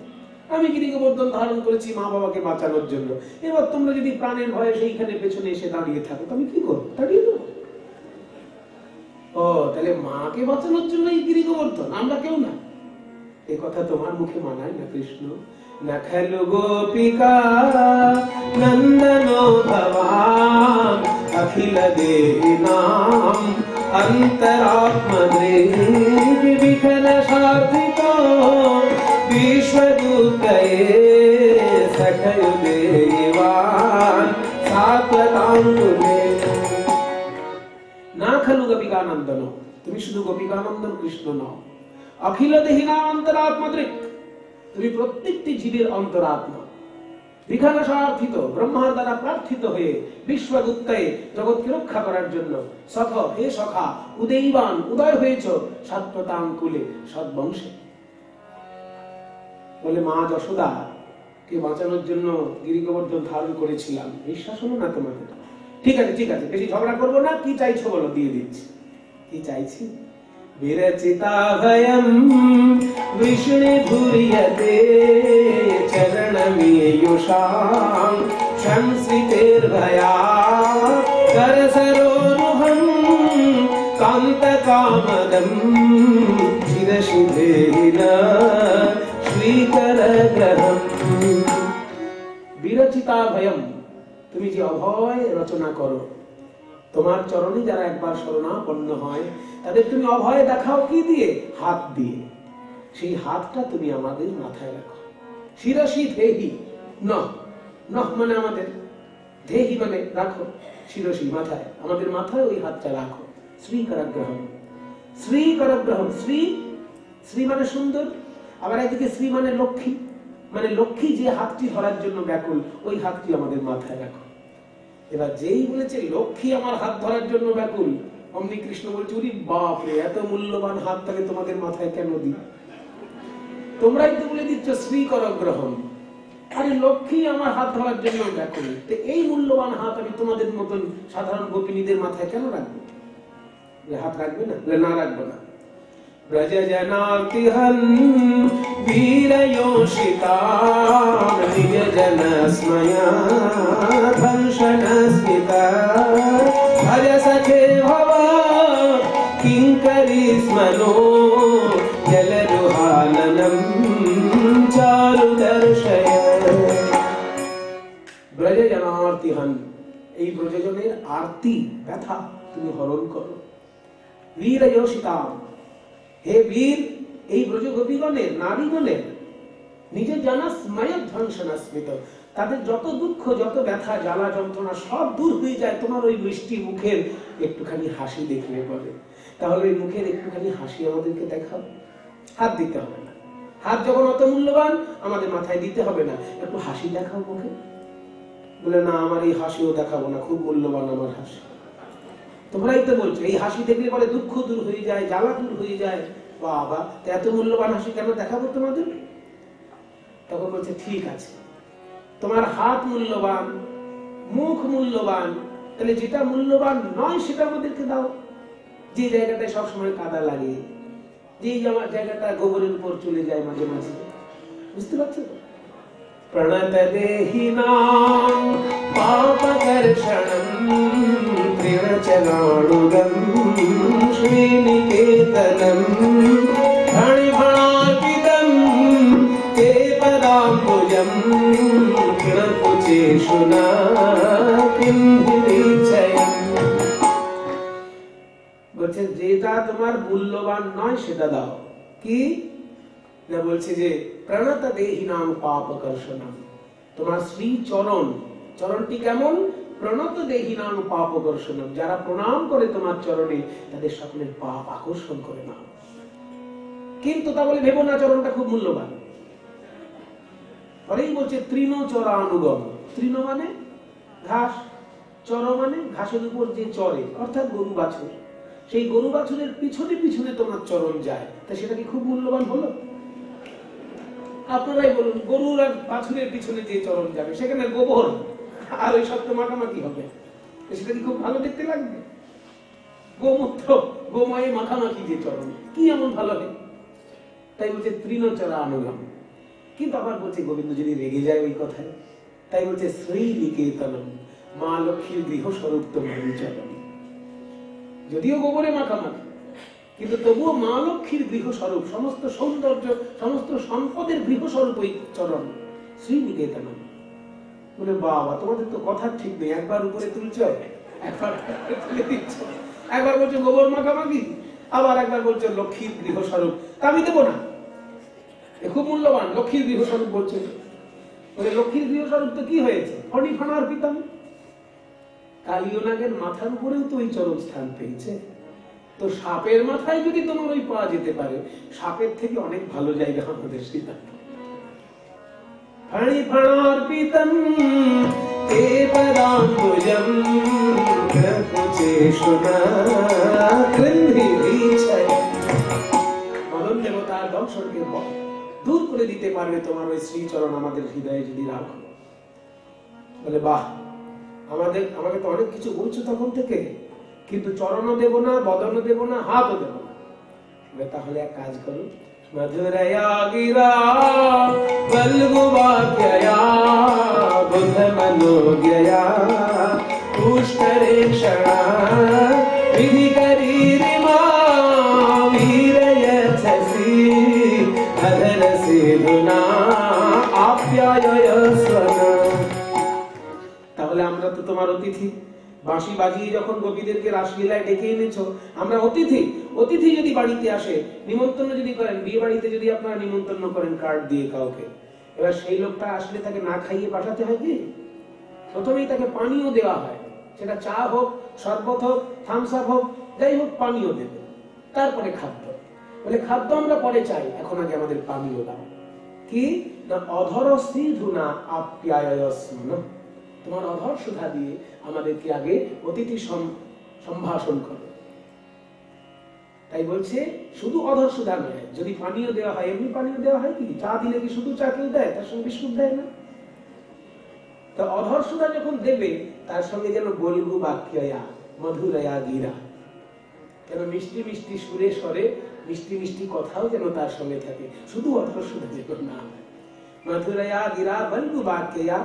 আমি গিরি গোবর্ধন ধারণ করেছি মা বাবাকে বাঁচানোর জন্য। এবার তোমরা যদি প্রাণের ভয়ে সেইখানে পেছনে এসে দাঁড়িয়ে থাকো, তো আমি কি করবো? দাঁড়িয়ে দেবো? ও, তাহলে মাকে বাঁচানোর জন্য এই গিরি গোবর্ধন, আমরা কেউ না। এ কথা তোমার মুখে মানায় না কৃষ্ণ। নখলু গোপিকা নন্দনো ভবান অখিল দেহি নাম অন্তরাত্মদৃগ বিখল সাধিত বিশ্বদূতয়ে সখয় দেবান সাত্বতাঙ্গুলে। না খালু গোপিকানন্দন, তুমি শুধু গোপিকানন্দন কৃষ্ণ নও। অখিল দেহি নাম অন্তরাত্মদৃক, তুমি প্রত্যেকটি জীবের অন্তরাত্মা। বিঘ্ন সার্থিত, ব্রহ্মার দ্বারা প্রার্থিত হয়ে বিশ্বদূতয়ে জগৎকে রক্ষা করার জন্য সখ হে সখা উদয়বান উদয় হয়েছ সাত্বতাঙ্কুলে সদ্বংশে। বলে মা যশোদা কে বাঁচানোর জন্য গিরি গোবর্ধন ধারণ করেছিলাম। বিশ্বাস হলো না তোমাদের? ঠিক আছে ঠিক আছে, বেশি ঝগড়া করবো না। কি চাইছো বলো, দিয়ে দিচ্ছি। কি চাইছি? বিরচিতা ভয়ম বিষ্ণু ধুরিয়তে চরণমেয়ুষাং সংসৃতের ভয়া করসরোরুহং কান্ত কামদম শিরশিধেন শ্রীকরগ্রহম। বিরচিতা ভয়ম, তুমি যে অভয় রচনা করো, তোমার চরণে যারা একবার শরণাপন্ন হয় তাদের তুমি অভয় দেখাও কি দিয়ে? হাত দিয়ে। সেই হাতটা তুমি আমাদের মাথায় রাখো। শিরসি দেহি, নহ নহ মানে আমাদের, দেহি মানে রাখো, শিরসি মাথায়, আমাদের মাথায় ওই হাতটা রাখো। শ্রী করগ্রহম, শ্রী করগ্রহম, শ্রী শ্রী মানে সুন্দর, আবার একদিকে শ্রী মানে লক্ষ্মী, মানে লক্ষ্মী যে হাতটি ধরার জন্য ব্যাকুল, ওই হাতটি আমাদের মাথায় রাখো। এবার যেই বলেছে লক্ষ্মী আমার হাত ধরার জন্য ব্যাকুল, অমনি কৃষ্ণ বলছে ওরে বাপ রে, এত মূল্যবান হাত তাকে তোমাদের মাথায় কেন দিই? তোমরাই তো বলে দিচ্ছ শ্রী করগ্রহম, আরে লক্ষ্মী আমার হাত ধরার জন্য ব্যাকুল, তো এই মূল্যবান হাত আমি তোমাদের মতন সাধারণ গোপিনীদের মাথায় কেন রাখবো? হাত রাখবে না? না রাখবো না। ব্রজ জনার্তিহন বীর যোষিতা নিজ জন স্ময়া ধর্ষণ স্মিতা ভজ সখে ভব কিঙ্করি স্মনো জলদুহাননম চারু দর্শয়। ব্রজ জনার্তিহন, এই ব্রজজনের আরতি ব্যথা তুমি হরণ করো। বীর যোষিতাম, হে বীর, এই ব্রজ গোপীগণের নারীগণের নিজের জানা স্ময় ধ্বংসনা স্মিত, তাদের যত দুঃখ যত ব্যথা জ্বালা যন্ত্রণা সব দূর হয়ে যায় তোমার ওই মিষ্টি মুখের একটুখানি হাসি দেখলে পরে। তাহলে ওই মুখের একটুখানি হাসি আমাদেরকে দেখাও। হাত দিতে হবে না, হাত যখন অত মূল্যবান আমাদের মাথায় দিতে হবে না, একটু হাসি দেখাও মুখে। বলে না, আমার এই হাসিও দেখাবো না, খুব মূল্যবান আমার হাসি। তোমরাই তো বলছো এই হাসি দেখলে পরে দুঃখ দূর হয়ে যায়, জ্বালা দূর হয়ে যায়। বাবা, এত মূল্যবান হাসি কেন দেখাবো তোমাদের? তখন বলছে ঠিক আছে, তোমার হাত মূল্যবান, মুখ মূল্যবান, তাহলে যেটা মূল্যবান নয় সেটা আমাদেরকে দাও। যে জায়গাটায় সবসময় কাদা লাগে, যে জায়গাটা গোবরের উপর চলে যায় মাঝে মাঝে, বুঝতে পারছো তো? প্রণত দেহিনাং পাপকর্ষণম ত্রিণচরণুগম শ্রীনিকেতনম ফণিফণার্পিতম তে পদাম্বুজম কিণকুচেষুনা কিম্ভিরিচ্ছয়ম। বলছে যেটা তোমার মূল্যবান নয় সেটা দাও। কি না বলছে যে প্রণত দেহিনাং পাপকর্ষণম, তোমার শ্রী চরণ, চরণটি কেমন? প্রণত দেহিনাং পাপকর্ষণম, যারা প্রণাম করে তোমার চরণে তাদের সকলের পাপ আকর্ষণ করে নাও। কিন্তু তা বলে ভেবো না চরণটা খুব মূল্যবান। পরেই বলছে তৃণচরানুগম, তৃণ মানে ঘাস, চর মানে ঘাসের উপর যে চরে, অর্থাৎ গরু বাছুর। সেই গরু বাছুরের পিছনে পিছনে তোমার চরণ যায়, তা সেটা কি খুব মূল্যবান হলো? আপনারাই বলুন, গরুর আর বাছুরের পিছনে যে চরণ যাবে সেখানে গোবর আর ওই সব মাখামাখি হবে, সেটা কি খুব ভালো দেখতে লাগবে? গোমূত্র গোময়ে মাখামাখি যে চরণ, কি এমন ভালো হয়? তাই বলছে তৃণচরানুগম। কিন্তু আবার বলছে গোবিন্দ যদি রেগে যায় ওই কথায়, তাই বলছে শ্রীনিকেতনম, মা লক্ষ্মীর গৃহস্বরূপ তোমার চরণ। যদিও গোবরে মাখামাখি, কিন্তু তবুও মা লক্ষ্মীর গৃহস্বরূপ, সমস্ত সৌন্দর্য সমস্ত সম্পদের গৃহস্বরূপ ওই চরণ শ্রীনিকেতনম। বলে বাবা, তোমাদের তো কথা ঠিক নেই, একবার উপরে তুলছো, একবার তুলে দিচ্ছ, একবার বলছো গোবর মাখামাখি, আবার একবার বলছো লক্ষ্মীর গৃহস্বরূপ। তা আমি দেবো না, এ খুব মূল্যবান, লক্ষ্মীর গৃহস্বরূপ বলছে। বলে লক্ষ্মীর গৃহস্বরূপ তো কি হয়েছে? ফণিফণার্পিতম, কালিয়নাগের মাথার উপরেও তো ওই চরণ স্থান পেয়েছে। তো সাপের মাথায় যদি তোমার ওই পাওয়া যেতে পারে, সাপের থেকে অনেক ভালো জায়গা আমাদের সীতা। ফণিফণার্পিতম তে পদাম্বুজম কিণকুচেষুনা কিম্ভিরিচ্ছয়ম। মদন দেবতার দংশনকে দূর করে দিতে পারবে তোমার ওই শ্রীচরণ আমাদের হৃদয়ে যদি রাখো। বলে বাহ, আমাকে তো অনেক কিছু বলছো তখন থেকে, কিন্তু চরণও দেব না, বদনও দেব না, হাতও দেব না। তাহলে এক কাজ করো, মধুরয়া গিরা বলগুবাক্যয়া বুধ মনোজ্ঞয়া পুষ্করেষণা বিধি করি রিমা বীরয়চ্ছসি অধর সেদুনা আপ্যায়স্বনা। তাহলে আমরা তো তোমার অতিথি, বাঁশি বাজিয়ে যখন গোপীদেরকে রাসলীলায় ডেকে এনেছো, আমরা অতিথি। অতিথি যদি বাড়িতে আসে, নিমন্ত্রণ যদি করেন, বিয়ে বাড়িতে যদি আপনারা নিমন্ত্রণ করেন কার্ড দিয়ে কাউকে, এবার সেই লোকটা আসলে তাকে না খাইয়ে পাঠাতে হয় কি? প্রথমেই তাকে পানীয় দেওয়া হয়, সেটা চা হোক, শরবত হোক, থামস আপ হোক, যাই হোক পানীয় দেবে, তারপরে খাদ্য। বলে খাদ্য আমরা পরে চাই, এখন আগে আমাদের পানীয় দাও। কি না অধর সিধুনা আপ্যায়স্মনা, তোমার অধর সুধা দিয়ে আমাদেরকে আগে অতিথি সম্ভাষণ করো। তাই বলছে শুধু অধর সুধা নয়, যদি পানীয় দেওয়া হয়, এমনি পানীয় দেওয়া হয় কি? চা দিলে কি শুধু চা কেউ দেয়? তার সঙ্গে বিস্কুট দেয় না? তো অধর সুধা যখন দেবে, তার সঙ্গে যেন বলগু বাক্যয়া মধুরয়া গিরা, যেন মিষ্টি মিষ্টি সুরে স্বরে মিষ্টি মিষ্টি কথাও যেন তার সঙ্গে থাকে, শুধু অর্থ শুনে যেন না হয়। মথুরায়া গিরা বন্ধু বাক্যয়া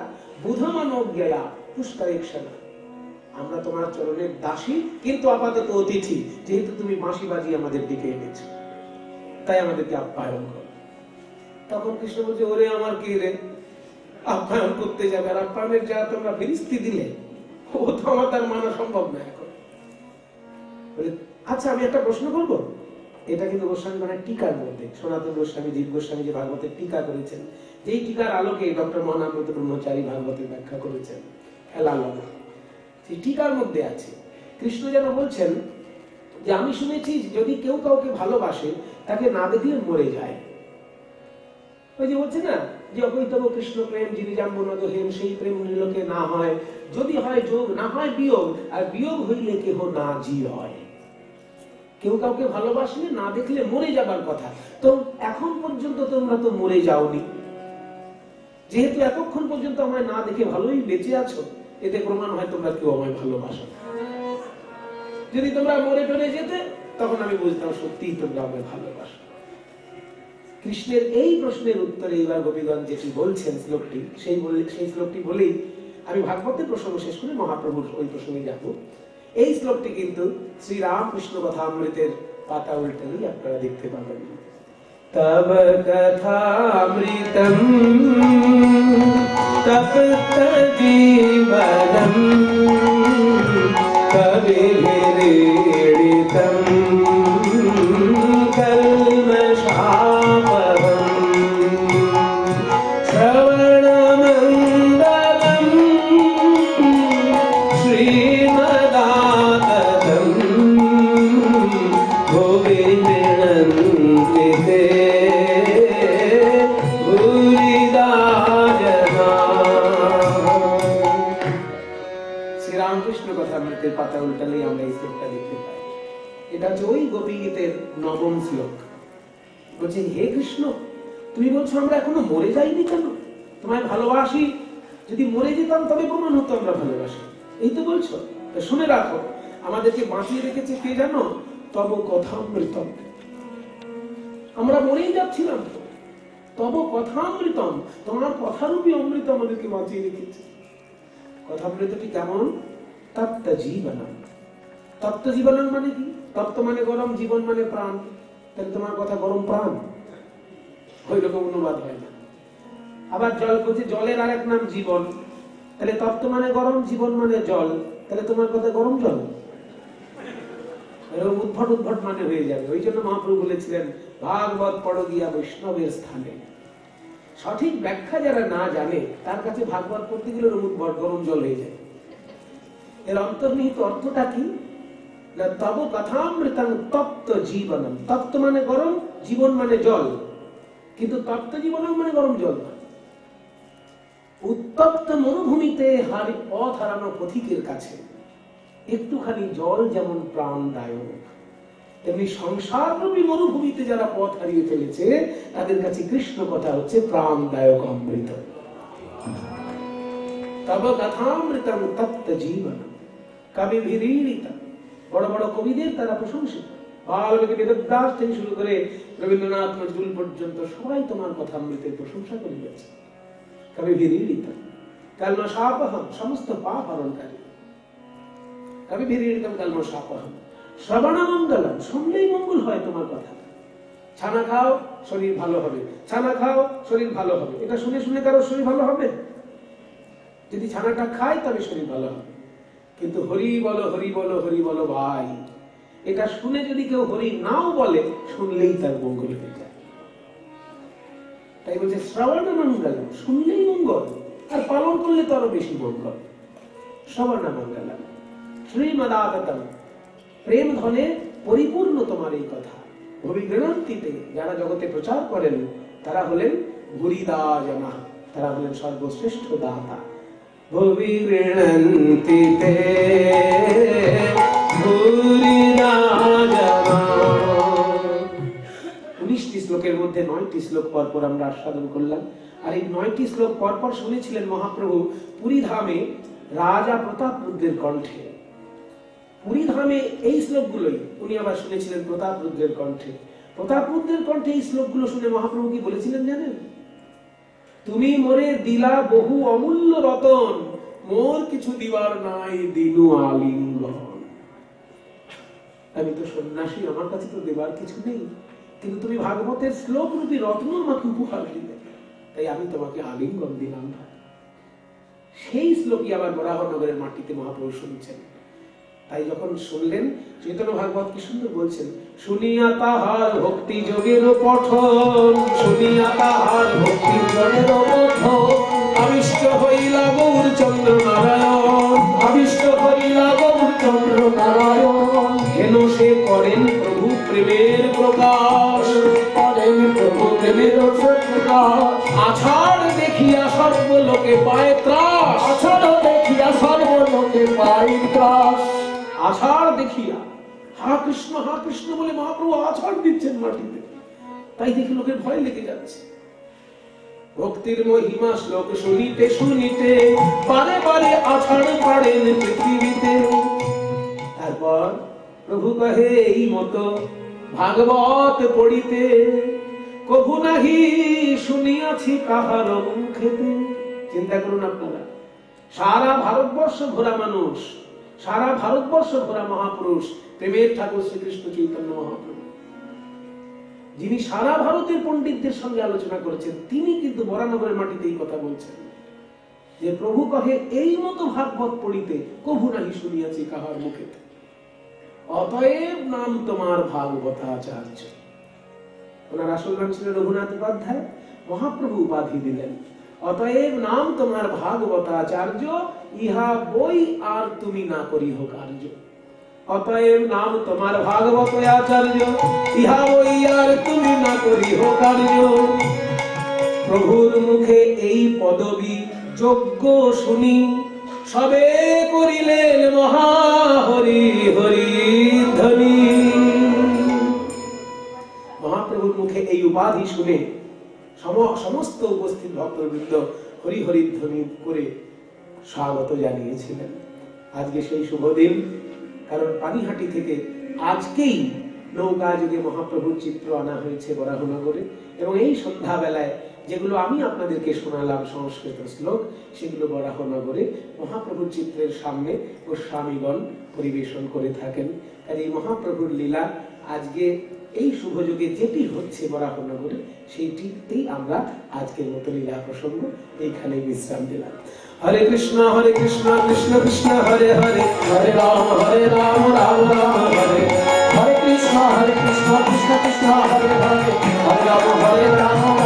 বুধমানোজ্ঞয়া পুষ্করেক্ষণা। আমরা তোমার চরণের দাসী, কিন্তু আপাতত অতিথি। যেহেতু তুমি বাঁশি বাজিয়ে আমাদের দিকে এনেছো, তাই আমাদেরকে আপ্যায়ন করো। তখন কৃষ্ণ বলছে, ওরে আমার কি রে, আপ্যায়ন করতে যাবে, আর আপ্যায়নের যা তোমরা ফিরিস্তি দিলে, ও তো আমার তার মানা সম্ভব না এখন। বলে, আচ্ছা আমি একটা প্রশ্ন করবো। এটা কিন্তু গোস্বামী মানে টিকার মধ্যে, সনাতন গোস্বামী, জীব গোস্বামী যে ভাগবতের টিকা করেছেন, যেই টিকার আলোকে ডক্টর মহানামৃত ব্রহ্মচারী ভাগবতের ব্যাখ্যা করেছেন হেলালনা, সেই টিকার মধ্যে আছে। কৃষ্ণ যেন বলছেন যে আমি শুনেছি যদি কেউ কাউকে ভালোবাসে তাকে না দেখলে মরে যায়। ওই যে বলছে না যে অবৈতব কৃষ্ণ প্রেম যিনি জাম্বনদ হেম, সেই প্রেম নিলোকে না হয়, যদি হয় যোগ না হয় বিয়োগ, আর বিয়োগ হইলে কেহ না জি হয়। কেউ কাউকে ভালোবাসলে না দেখলে মরে যাবার কথা। তো এখন পর্যন্ত তোমরা তো মরে যাওনি, যেহেতু এতক্ষণ পর্যন্ত আমায় না দেখে ভালোই বেঁচে আছো, এতে প্রমাণ হয় তোমরা কেউ আমায় ভালোবাসো। যদি তোমরা মরে টরে যেতে, তখন আমি বুঝতাম সত্যিই তোমরা আমায় ভালোবাসো। কৃষ্ণের এই প্রশ্নের উত্তরে এবার গোপীগণ যেটি বলছেন শ্লোকটি, সেই শ্লোকটি বলেই আমি ভাগবতের প্রসঙ্গ শেষ করে মহাপ্রভুর ওই প্রসঙ্গে যাব। এই শ্লোকটি কিন্তু শ্রী রামকৃষ্ণ কথামৃতের পাতা উল্টালেই আপনারা দেখতে পাবেন। তব কথামৃতম তপ্ত জীবনম কবিভিरीडितम কল্মষাপহম শ্রবণমঙ্গলম শ্রীমদাততম ভুবি গৃণন্তি তে ভূরিদা জনা। শ্রীরামকৃষ্ণ কথামৃতের পাতা উল্টালেই আমরা এই শ্লোকটা দেখতে পাই। এটা হচ্ছে ওই গোপী গীতের ৯ম শ্লোক। বলছে, হে কৃষ্ণ, তুমি বলছো আমরা এখনো মরে যাইনি কেন? তোমায় ভালোবাসি, যদি মরে যেতাম তবে প্রমাণ হতো আমরা ভালোবাসি, এই তো বলছো। শুনে রাখো, আমাদেরকে বাঁচিয়ে রেখেছে কে জানো? তব কথামৃতম। আমরা মরেই যাচ্ছিলাম, তব কথামৃতম, তোমার কথারূপী অমৃত আমাদেরকে বাঁচিয়ে রেখেছে। কথামৃতটি কেমন? তপ্ত জীবনম। তপ্ত জীবনম মানে কি? তপ্ত মানে গরম, জীবন মানে প্রাণ। তাহলে তোমার কথা গরম প্রাণ, ওই রকম অনুবাদ হয় না। আবার জল বলছে, জলের আরেক নাম জীবন। তাহলে তপ্ত মানে গরম, জীবন মানে জল, তাহলে তোমার কথা গরম জল। উদ্ভট উদ্ভট মানে হয়ে যাবে। ওই জন্য মহাপ্রভু বলেছিলেন, ভাগবত পড়ো গিয়া বৈষ্ণবের স্থানে। সঠিক ব্যাখ্যা যারা না জানে, তার কাছে ভাগবত পড়তে গেলে উদ্ভট গরম জল হয়ে যায়। এর অন্তর্নিহিত অর্থটা কি? তব কথামৃতং তপ্ত জীবনম। তপ্ত মানে গরম, জীবন মানে জল, কিন্তু তপ্ত জীবনম মানে গরম জল না। উত্তপ্ত মরুভূমিতে পথ হারানো পথিকের কাছে একটুখানি জল যেমন প্রাণদায়ক, তেমনি সংসাররূপী মরুভূমিতে যারা পথ হারিয়ে ফেলেছে, তাদের কাছে কৃষ্ণ কথা হচ্ছে প্রাণদায়ক অমৃত। তব কথামৃতং তপ্ত জীবনম কবিভিरीडितम। বড় বড় কবিদের তারা প্রশংসিত, বাল্মীকি, বেদব্যাস থেকে শুরু করে রবীন্দ্রনাথ, নজরুল পর্যন্ত সবাই তোমার কথামৃতের প্রশংসা করে গেছে। কবিভিरीडितम কল্মষাপহম, সমস্ত পাপ হরণকারী। কবিভিरीडितम কল্মষাপহম শ্রবণমঙ্গলম, শুনলেই মঙ্গল হয় তোমার কথা। ছানা খাও শরীর ভালো হবে, ছানা খাও শরীর ভালো হবে। এটা শুনে শুনে কারো শরীর ভালো হবে? যদি ছানাটা খায় তবে শরীর ভালো হবে। কিন্তু হরি বলো হরি বলো হরি বলো ভাই, এটা শুনে যদি কেউ হরি নাও বলে, শুনলেই তার মঙ্গল হয়ে যায়। তাই বলছে শ্রবণ মঙ্গল, শুনলেই মঙ্গল, আর পালন করলে তো আরো বেশি মঙ্গল। শ্রবণ মঙ্গল শ্রীমদাততম, প্রেম ধনে পরিপূর্ণ তোমার এই কথা। ভবি গৃণন্তিতে, যারা জগতে প্রচার করেন তারা হলেন ভূরিদা জনা, তারা হলেন সর্বশ্রেষ্ঠ দাতা। ভুবি গৃণন্তিতে ভূরিদা জনা। 19টি শ্লোকের মধ্যে 9টি শ্লোক পরপর আমরা আস্বাদন করলাম। আর এই 9টি শ্লোক পরপর শুনেছিলেন মহাপ্রভু পুরীধামে রাজা প্রতাপরুদ্রের কণ্ঠে। পুরীধামে এই শ্লোকগুলোই উনি আবার শুনেছিলেন প্রতাপরুদ্রের কণ্ঠে। প্রতাপরুদ্রের কণ্ঠে এই শ্লোকগুলো শুনে মহাপ্রভু কি বলেছিলেন জানেন? তুমি মোরে দিলা বহু অমূল্য রতন, মোর কিছু দিবার নাই দিনু আলিঙ্গন। আমি তো সন্ন্যাসী, আমার কাছে তো দেবার কিছু নেই, কিন্তু তুমি ভাগবতের শ্লোক রূপী রত্ন আমাকে উপহার দিলে, তাই আমি তোমাকে আলিঙ্গন দিলাম। সেই শ্লোকই আবার বরাহনগরের মাটিতে মহাপ্রভু শুনছেন। তাই যখন শুনলেন, চৈতন্য ভাগবত কি সুন্দর বলছেন, শুনিয়া তাহার ভক্তি যোগের পঠন, শুনিয়া তাহার ভক্তি যোগের পঠন, আবিষ্ট হইলা গৌর চন্দ্র নারায়ণ, আবিষ্ট হইলা গৌর চন্দ্র নারায়ণ। হেন সে করেন প্রভু প্রেমের প্রকাশ, করেন প্রভু প্রেমের প্রকাশ। আষাঢ় দেখিয়া সর্বলোকে পায় ত্রাস, আষাঢ় দেখিয়া সর্বলোকে পায় ত্রাস। আষাঢ় দেখিয়া হা কৃষ্ণ বলে মহাপ্রভু আষাঢ় দিচ্ছেন মাটিতে, তাই দেখে লোকের ভয় লেগে যাচ্ছে। ভক্তির মহিমা শ্লোক শুনিতে শুনিতে বারে বারে আষাঢ় পাড়েন পৃথিবীতে। তারপর প্রভু কহে এই মতো ভাগবত পড়িতে, কভু নাহি শুনিয়াছি কাহার মুখেতে। চিন্তা করুন আপনারা, সারা ভারতবর্ষ ঘোরা মানুষ, সারা ভারতবর্ষ ঘোরা মহাপুরুষ প্রেমের ঠাকুর শ্রীকৃষ্ণ চৈতন্য মহাপ্রভু, যিনি সারা ভারতের পণ্ডিতদের সঙ্গে আলোচনা করেছেন, তিনি কিন্তু বরানগরের মাটিতে এই কথা বলছেন যে প্রভু কহে এই মতো ভাগবত পড়িতে, কভু নাহি শুনিয়াছি কাহার মুখেতে। অতএব নাম তোমার ভাগবতাচার্য। ওনার আসল নাম ছিল রঘুনাথ উপাধ্যায়, মহাপ্রভু উপাধি দিলেন। অতএব নাম তোমার ভাগবতাচার্য, ইহা বই আর তুমি না করিহ কার্য। অতএব নাম তোমার ভাগবতাচার্য, ইহা বই আর তুমি না করিহ কার্য। প্রভুর মুখে এই পদবী যজ্ঞ শুনি, সবে করিলেন মহা হরি হরি ধ্বনি। মহাপ্রভুর মুখে এই উপাধি শুনে সমস্ত উপস্থিত ভক্তবৃন্দ হরি হরি ধ্বনি করে স্বাগত জানিয়েছিলেন। আজকে সেই শুভ দিন, কারণ পানিহাটি থেকে আজকেই নৌকা যুগে মহাপ্রভুর চিত্র আনা হয়েছে বরাহনগরে, এবং এই সন্ধ্যাবেলায় যেগুলো আমি আপনাদেরকে শোনালাম সংস্কৃত শ্লোক, সেগুলো বরাহনগরে মহাপ্রভুর চিত্রের সামনে গোস্বামীগণ পরিবেশন করে থাকেন। আর এই মহাপ্রভুর লীলা আজকে এই শুভ যুগে যেটি হচ্ছে বরাহনগরে, সেইটিতেই আমরা আজকের মতো লীলা প্রসঙ্গ এইখানে বিশ্রাম দিলাম। হরে কৃষ্ণ কৃষ্ণ কৃষ্ণ হরে হরে, হরে রাম রাম রাম হরে। হরে কৃষ্ণ কৃষ্ণ কৃষ্ণ হরে হরে, হরে রাম রাম